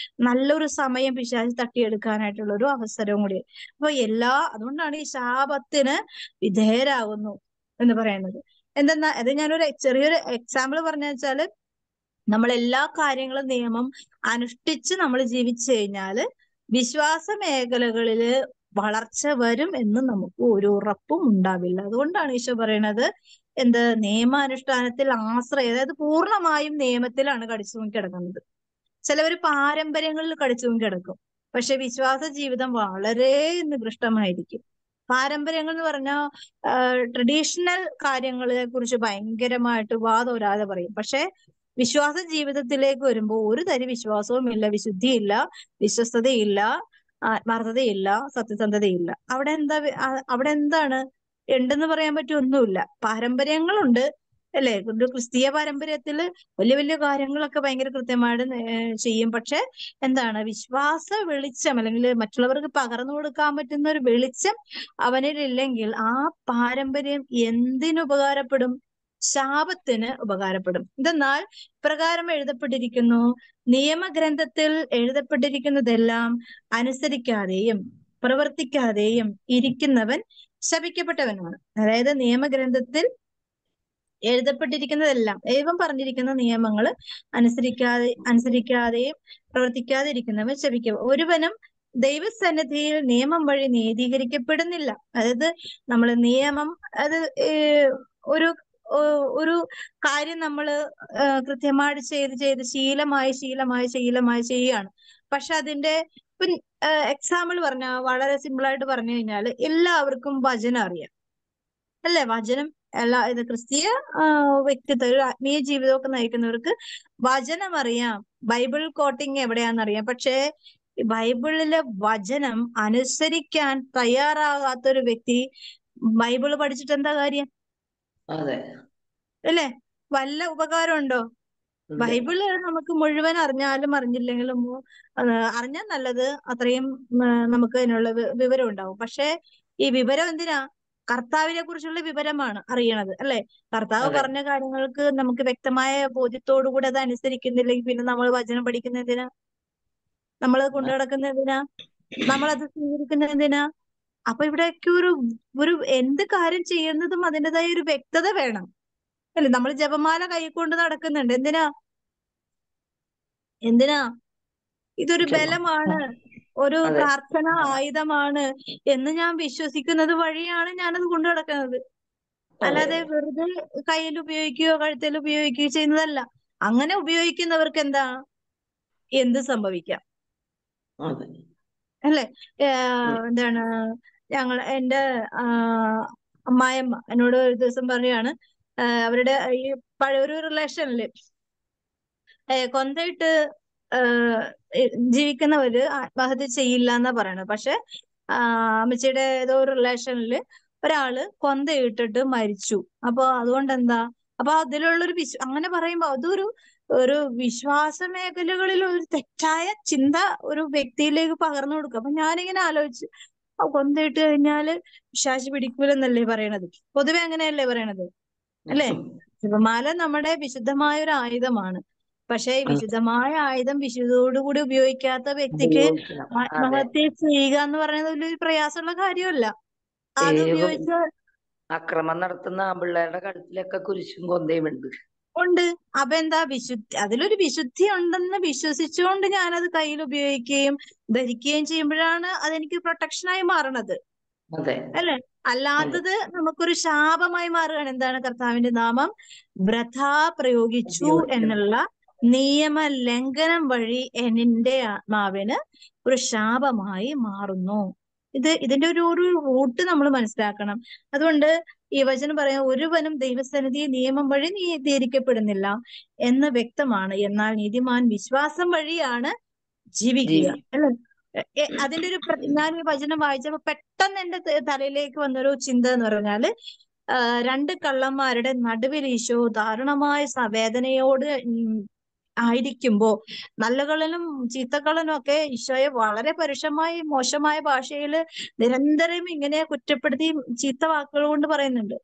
നല്ലൊരു സമയം പിശാച് തട്ടിയെടുക്കാനായിട്ടുള്ള ഒരു അവസരവും കൂടി. അപ്പൊ അതുകൊണ്ടാണ് ഈ ശാപത്തിന് വിധേയരാകുന്നു എന്ന് പറയുന്നത്. എന്തെന്നാ, അത് ഞാനൊരു ചെറിയൊരു എക്സാമ്പിൾ പറഞ്ഞു വെച്ചാല്, നമ്മൾ എല്ലാ കാര്യങ്ങളും നിയമം അനുഷ്ഠിച്ച് നമ്മൾ ജീവിച്ചു കഴിഞ്ഞാല് വിശ്വാസ മേഖലകളില് വളർച്ച വരും എന്ന് നമുക്ക് ഒരു ഉറപ്പും ഉണ്ടാവില്ല. അതുകൊണ്ടാണ് ഈശോ പറയണത്, നിയമാനുഷ്ഠാനത്തിൽ ആശ്രയം, അതായത് പൂർണ്ണമായും നിയമത്തിലാണ് കടിച്ചു തൂങ്ങി കിടക്കുന്നത്. ചിലവർ പാരമ്പര്യങ്ങളിൽ കടിച്ചു തൂങ്ങി കിടക്കും. പക്ഷെ വിശ്വാസ ജീവിതം വളരെ നികൃഷ്ടമായിരിക്കും. പാരമ്പര്യങ്ങൾ എന്ന് പറഞ്ഞാൽ ട്രഡീഷണൽ കാര്യങ്ങളെ കുറിച്ച് ഭയങ്കരമായിട്ട് വാദോരാതെ പറയും. പക്ഷെ വിശ്വാസ ജീവിതത്തിലേക്ക് വരുമ്പോൾ ഒരു തരി വിശ്വാസവും ഇല്ല, വിശുദ്ധിയില്ല, വിശ്വസ്തതയില്ല, ആത്മാർത്ഥതയില്ല, സത്യസന്ധതയില്ല. അവിടെ എന്താണ് ഉണ്ടെന്ന് പറയാൻ പറ്റുമൊന്നുമില്ല. പാരമ്പര്യങ്ങളുണ്ട്, അല്ലെ? ഒരു ക്രിസ്തീയ പാരമ്പര്യത്തിൽ വലിയ വലിയ കാര്യങ്ങളൊക്കെ ഭയങ്കര കൃത്യമായിട്ട് ചെയ്യും. പക്ഷെ എന്താണ്, വിശ്വാസ വെളിച്ചം, അല്ലെങ്കിൽ മറ്റുള്ളവർക്ക് പകർന്നു കൊടുക്കാൻ പറ്റുന്ന ഒരു വെളിച്ചം അവനിലില്ലെങ്കിൽ ആ പാരമ്പര്യം എന്തിനുപകാരപ്പെടും? ശാപത്തിന് ഉപകാരപ്പെടും. എന്തെന്നാൽ പ്രകാരം എഴുതപ്പെട്ടിരിക്കുന്നു, നിയമഗ്രന്ഥത്തിൽ എഴുതപ്പെട്ടിരിക്കുന്നതെല്ലാം അനുസരിക്കാതെയും പ്രവർത്തിക്കാതെയും ഇരിക്കുന്നവൻ ശപിക്കപ്പെട്ടവനാണ്. അതായത് നിയമഗ്രന്ഥത്തിൽ എഴുതപ്പെട്ടിരിക്കുന്നതെല്ലാം, ദൈവം പറഞ്ഞിരിക്കുന്ന നിയമങ്ങൾ അനുസരിക്കാതെയും പ്രവർത്തിക്കാതെ ഇരിക്കുന്നവൻ ശപിക്കും. ഒരുവനും ദൈവസന്നിധിയിൽ നിയമം വഴി നീതീകരിക്കപ്പെടുന്നില്ല. അതായത് നമ്മൾ നിയമം, അത് ഒരു ഒരു കാര്യം നമ്മൾ കൃത്യമായിട്ട് ചെയ്ത് ശീലമായി ചെയ്യാണ്. പക്ഷെ അതിന്റെ എക്സാമ്പിൾ പറഞ്ഞാൽ, വളരെ സിമ്പിൾ ആയിട്ട് പറഞ്ഞു കഴിഞ്ഞാൽ, എല്ലാവർക്കും വചനം അറിയാം, അല്ലെ? വചനം ഇത് ക്രിസ്തീയ വ്യക്തിത്വം, ഒരു ആത്മീയ ജീവിതമൊക്കെ നയിക്കുന്നവർക്ക് വചനം അറിയാം, ബൈബിൾ കോട്ടിങ് എവിടെയാണെന്നറിയാം. പക്ഷേ ബൈബിളിലെ വചനം അനുസരിക്കാൻ തയ്യാറാകാത്തൊരു വ്യക്തി ബൈബിള് പഠിച്ചിട്ട് എന്താ കാര്യം? അല്ലേ? വല്ല ഉപകാരമുണ്ടോ? ബൈബിള് നമുക്ക് മുഴുവൻ അറിഞ്ഞാലും അറിഞ്ഞില്ലെങ്കിലും അറിഞ്ഞാൽ നല്ലത്, അത്രയും നമുക്ക് അതിനുള്ള വിവരം ഉണ്ടാവും. പക്ഷെ ഈ വിവരം എന്തിനാ? കർത്താവിനെ കുറിച്ചുള്ള വിവരമാണ് അറിയണത്, അല്ലെ? കർത്താവ് പറഞ്ഞ കാര്യങ്ങൾക്ക് നമുക്ക് വ്യക്തമായ ബോധ്യത്തോടുകൂടി അത് അനുസരിക്കുന്നില്ലെങ്കിൽ പിന്നെ നമ്മൾ വചനം പഠിക്കുന്ന എന്തിനാ? നമ്മളത് കൊണ്ടു നടക്കുന്ന എന്തിനാ? നമ്മളത് സ്വീകരിക്കുന്ന എന്തിനാ? അപ്പൊ ഇവിടെയൊക്കെ ഒരു എന്ത് കാര്യം ചെയ്യുന്നതും അതിൻ്റെതായ ഒരു വ്യക്തത വേണം, അല്ലെ? നമ്മൾ ജപമാല കൈക്കൊണ്ട് നടക്കുന്നുണ്ട്, എന്തിനാ? ഇതൊരു ബലമാണ്, ഒരു പ്രാർത്ഥന ആയുധമാണ് എന്ന് ഞാൻ വിശ്വസിക്കുന്നത് വഴിയാണ് ഞാനത് കൊണ്ടു നടക്കുന്നത്. അല്ലാതെ വെറുതെ കയ്യിൽ ഉപയോഗിക്കുകയോ കഴുത്തിൽ ഉപയോഗിക്കുകയോ ചെയ്യുന്നതല്ല. അങ്ങനെ ഉപയോഗിക്കുന്നവർക്ക് എന്ത് സംഭവിക്കാം, അല്ലെ? എന്താണ്, എന്റെ അമ്മായിയമ്മ എന്നോട് ഒരു ദിവസം പറയാണ്, അവരുടെ ഈ പഴയൊരു റിലേഷനില് കൊന്തയിട്ട് ജീവിക്കുന്നവര് ആത്മഹത്യ ചെയ്യില്ല എന്നാ പറയണത്. പക്ഷെ അമ്മച്ചിയുടെ ഏതോ ഒരു റിലേഷനില് ഒരാള് കൊന്തയിട്ടിട്ട് മരിച്ചു. അപ്പൊ അതുകൊണ്ട് എന്താ? അപ്പൊ അതിലുള്ളൊരു അങ്ങനെ പറയുമ്പോ ഒരു വിശ്വാസ മേഖലകളിൽ ഒരു തെറ്റായ ചിന്ത ഒരു വ്യക്തിയിലേക്ക് പകർന്നു കൊടുക്കുക. അപ്പൊ ഞാനിങ്ങനെ ആലോചിച്ചു, കൊന്തയിട്ട് കഴിഞ്ഞാല് പിശാച് പിടിക്കൂലെന്നല്ലേ പറയണത്. പൊതുവെ അങ്ങനെയല്ലേ പറയണത്, അല്ലേ? ജപമാല നമ്മുടെ വിശുദ്ധമായ ഒരു ആയുധമാണ്. പക്ഷെ ഈ വിശുദ്ധമായ ആയുധം വിശുദ്ധയോടുകൂടി ഉപയോഗിക്കാത്ത വ്യക്തിക്ക് ഉപയോഗിക്കണം. അതെ. ആത്മഹത്യ ചെയ്യുക എന്ന് പറയുന്നത് വലിയൊരു പ്രയാസമുള്ള കാര്യമല്ല. അത് ഏത് ഉപയോഗിച്ച അക്രമം നടത്തുന്ന ആൺപിള്ളേരുടെ കഴുത്തിലൊക്കെ കുരിശും കൊന്തയും ഉണ്ട്. ഉണ്ട്. അപ്പൊ എന്താ അതിലൊരു വിശുദ്ധി ഉണ്ടെന്ന് വിശ്വസിച്ചുകൊണ്ട് ഞാനത് കയ്യിൽ ഉപയോഗിക്കുകയും ധരിക്കുകയും ചെയ്യുമ്പോഴാണ് അതെനിക്ക് പ്രൊട്ടക്ഷനായി മാറണത്, അതെ അല്ലെ? അതെ. അല്ലാത്തത് നമുക്കൊരു ശാപമായി മാറുകയാണ്. എന്താണ്? കർത്താവിന്റെ നാമം വൃഥാ പ്രയോഗിച്ചു ഉപയോഗിക്കണം. എന്നുള്ള നിയമ ലംഘനം വഴി എന്റെ ആത്മാവിന് ഒരു ശാപമായി മാറുന്നു. ഇതിന്റെ ഒരു റൂട്ട് നമ്മൾ മനസ്സിലാക്കണം. അതുകൊണ്ട് ഈ വചനം പറയാം, ഒരുവനും ദൈവസന്നിധി നിയമം വഴി നീതീകരിക്കപ്പെടുന്നില്ല എന്ന് വ്യക്തമാണ്. എന്നാൽ നീതിമാൻ വിശ്വാസം വഴിയാണ് ജീവിക്കുക, അല്ലെ? അതിന്റെ ഞാൻ ഈ വചനം വായിച്ചപ്പോ പെട്ടെന്ന് എന്റെ തലയിലേക്ക് വന്നൊരു ചിന്ത എന്ന് പറഞ്ഞാല്, രണ്ട് കള്ളന്മാരുടെ നടുവിൽ ഈശോ ദാരുണമായ വേദനയോട് ആയിരിക്കുമ്പോ നല്ല കള്ളനും ചീത്തക്കള്ളനും ഒക്കെ ഈശോയെ വളരെ പരുഷമായി മോശമായ ഭാഷയിൽ നിരന്തരം ഇങ്ങനെ കുറ്റപ്പെടുത്തി ചീത്ത വാക്കുകൾ കൊണ്ട് പറയുന്നുണ്ട്.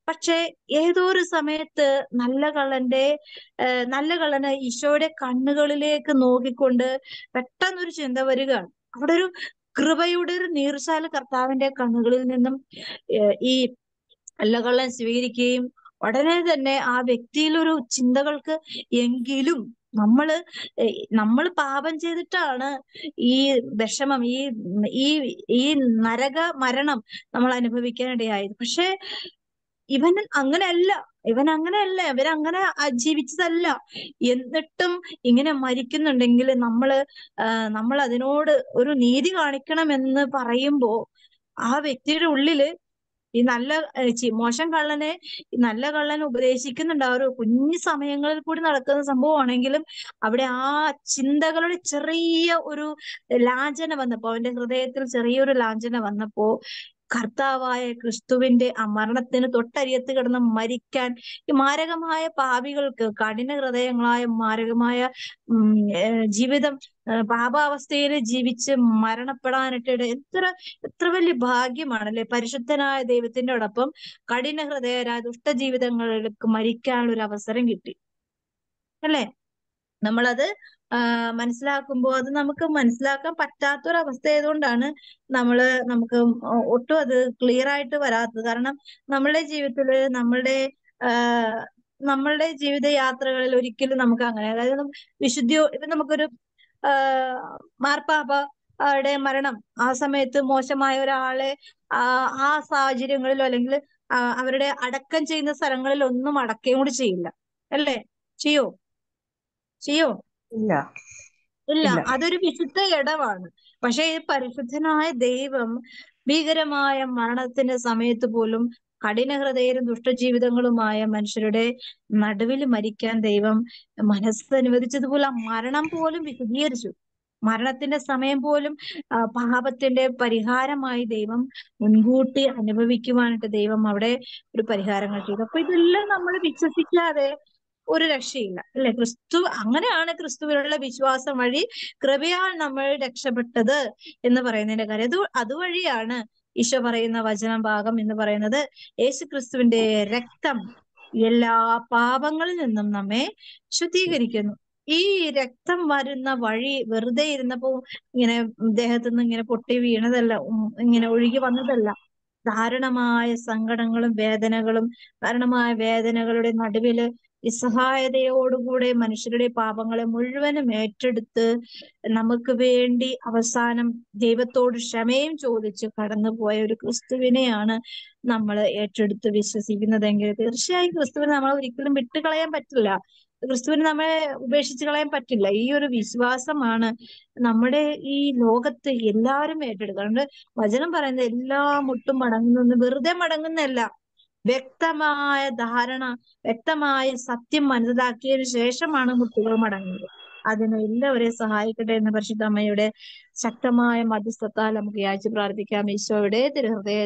പക്ഷെ ഏതോ ഒരു സമയത്ത് നല്ല കള്ളന് ഈശോയുടെ കണ്ണുകളിലേക്ക് നോക്കിക്കൊണ്ട് പെട്ടെന്നൊരു ചിന്ത വരികയാണ്. അവിടെ ഒരു കൃപയുടെ ഒരു നീർച്ചാല് കർത്താവിന്റെ കണ്ണുകളിൽ നിന്നും ഈ നല്ല കള്ളൻ സ്വീകരിക്കുകയും ഉടനെ തന്നെ ആ വ്യക്തിയിലൊരു ചിന്തകൾക്ക് എങ്കിലും നമ്മൾ പാപം ചെയ്തിട്ടാണ് ഈ വിഷമം, ഈ ഈ നരക മരണം നമ്മൾ അനുഭവിക്കാനിടയായത്. പക്ഷെ ഇവൻ അങ്ങനെയല്ല, ഇവരങ്ങനെ ജീവിച്ചതല്ല. എന്നിട്ടും ഇങ്ങനെ മരിക്കുന്നുണ്ടെങ്കിൽ നമ്മൾ അതിനോട് ഒരു നീതി കാണിക്കണമെന്ന് പറയുമ്പോ ആ വ്യക്തിയുടെ ഉള്ളില് ഈ മോശം കള്ളനെ നല്ല കള്ളൻ ഉപദേശിക്കുന്നുണ്ട്. ആ ഒരു കുഞ്ഞു സമയങ്ങളിൽ കൂടി നടക്കുന്ന സംഭവമാണെങ്കിലും അവിടെ ആ ചിന്തകളുടെ ചെറിയ ഒരു ലാഞ്ചന വന്നപ്പോ, അവന്റെ ഹൃദയത്തിൽ ചെറിയൊരു ലാഞ്ചന വന്നപ്പോ കർത്താവായ ക്രിസ്തുവിന്റെ ആ മരണത്തിന് തൊട്ടരിയത്ത് കിടന്ന് മരിക്കാൻ ഈ മാരകമായ പാപികൾക്ക്, കഠിന ഹൃദയങ്ങളായ മാരകമായ ജീവിതം പാപാവസ്ഥയിൽ ജീവിച്ച് മരണപ്പെടാനായിട്ട് എത്ര വലിയ ഭാഗ്യമാണല്ലേ? പരിശുദ്ധനായ ദൈവത്തിനോടൊപ്പം കഠിന ഹൃദയരായ ദുഷ്ടജീവിതങ്ങളിലേക്ക് മരിക്കാനുള്ള ഒരു അവസരം കിട്ടി, അല്ലേ? നമ്മളത് മനസ്സിലാക്കുമ്പോൾ അത് നമുക്ക് മനസ്സിലാക്കാൻ പറ്റാത്തൊരവസ്ഥ ആയതുകൊണ്ടാണ് നമുക്ക് ഒട്ടും അത് ക്ലിയർ ആയിട്ട് വരാത്തത്. കാരണം നമ്മളുടെ ജീവിതത്തില് നമ്മളുടെ ജീവിത യാത്രകളിൽ ഒരിക്കലും നമുക്ക് അങ്ങനെ, അതായത് ഇപ്പൊ നമുക്കൊരു മാർപ്പാപ്പയുടെ മരണം, ആ സമയത്ത് മോശമായ ഒരാളെ ആ സാഹചര്യങ്ങളിലോ അല്ലെങ്കിൽ അവരുടെ അടക്കം ചെയ്യുന്ന സ്ഥലങ്ങളിൽ ഒന്നും അടക്കുകയും കൂടി ചെയ്യില്ല, അല്ലേ? ചെയ്യോ? ഇല്ല. ഇല്ല. അതൊരു വിശുദ്ധ ഇടമാണ്. പക്ഷെ ഈ പരിശുദ്ധനായ ദൈവം ഭീകരമായ മരണത്തിന്റെ സമയത്ത് പോലും കഠിന ഹൃദയരും ദുഷ്ടജീവിതങ്ങളുമായ മനുഷ്യരുടെ നടുവിൽ മരിക്കാൻ ദൈവം മനസ്സനുവദിച്ചതുപോലെ ആ മരണം പോലും വിശദീകരിച്ചു. മരണത്തിന്റെ സമയം പോലും പാപത്തിന്റെ പരിഹാരമായി ദൈവം മുൻകൂട്ടി അനുഭവിക്കുവാനായിട്ട് ദൈവം അവിടെ ഒരു പരിഹാരങ്ങൾ ചെയ്തു. അപ്പൊ ഇതെല്ലാം നമ്മൾ വിശ്വസിക്കാതെ ഒരു രക്ഷയില്ല, അല്ലെ? അങ്ങനെയാണ് ക്രിസ്തുവിലുള്ള വിശ്വാസം വഴി കൃപയാൽ നമ്മൾ രക്ഷപ്പെട്ടത് എന്ന് പറയുന്നതിന്റെ കാര്യം. അതുവഴിയാണ് ഈശോ പറയുന്ന വചന ഭാഗം എന്ന് പറയുന്നത്, യേശു ക്രിസ്തുവിന്റെ രക്തം എല്ലാ പാപങ്ങളിൽ നിന്നും നമ്മെ ശുദ്ധീകരിക്കുന്നു. ഈ രക്തം വരുന്ന വഴി വെറുതെ ഇരുന്നപ്പോ ഇങ്ങനെ ദേഹത്തുനിന്ന് ഇങ്ങനെ പൊട്ടി വീണതല്ല, ഇങ്ങനെ ഒഴുകി വന്നതല്ല. ദാരുണമായ സങ്കടങ്ങളും ദാരുണമായ വേദനകളുടെ നടുവില് നിസ്സഹായതയോടുകൂടെ മനുഷ്യരുടെ പാപങ്ങളെ മുഴുവനും ഏറ്റെടുത്ത് നമുക്ക് വേണ്ടി അവസാനം ദൈവത്തോട് ക്ഷമയും ചോദിച്ച് കടന്നുപോയ ഒരു ക്രിസ്തുവിനെയാണ് നമ്മൾ ഏറ്റെടുത്ത് വിശ്വസിക്കുന്നതെങ്കിൽ തീർച്ചയായും ക്രിസ്തുവിനെ നമ്മൾ ഒരിക്കലും വിട്ടുകളയാൻ പറ്റില്ല. ക്രിസ്തുവിനെ നമ്മളെ ഉപേക്ഷിച്ച് കളയാൻ പറ്റില്ല. ഈ ഒരു വിശ്വാസമാണ് നമ്മുടെ ഈ ലോകത്ത് എല്ലാവരും ഏറ്റെടുക്കുക. വചനം പറയുന്നത് എല്ലാ മുട്ടും മടങ്ങുന്നു, വെറുതെ മടങ്ങുന്നല്ല, വ്യക്തമായ ധാരണ, വ്യക്തമായ സത്യം മനസ്സിലാക്കിയതിനു ശേഷമാണ് മുട്ടുകൾ മടങ്ങുന്നത്. അതിന് എല്ലാവരെയും സഹായിക്കട്ടെ എന്ന് പരിശുദ്ധ അമ്മയുടെ ശക്തമായ മധ്യസ്ഥത്താൽ നമുക്ക് യാചിച്ച് പ്രാർത്ഥിക്കാം. ഈശോയുടെ തിരുഹൃദയ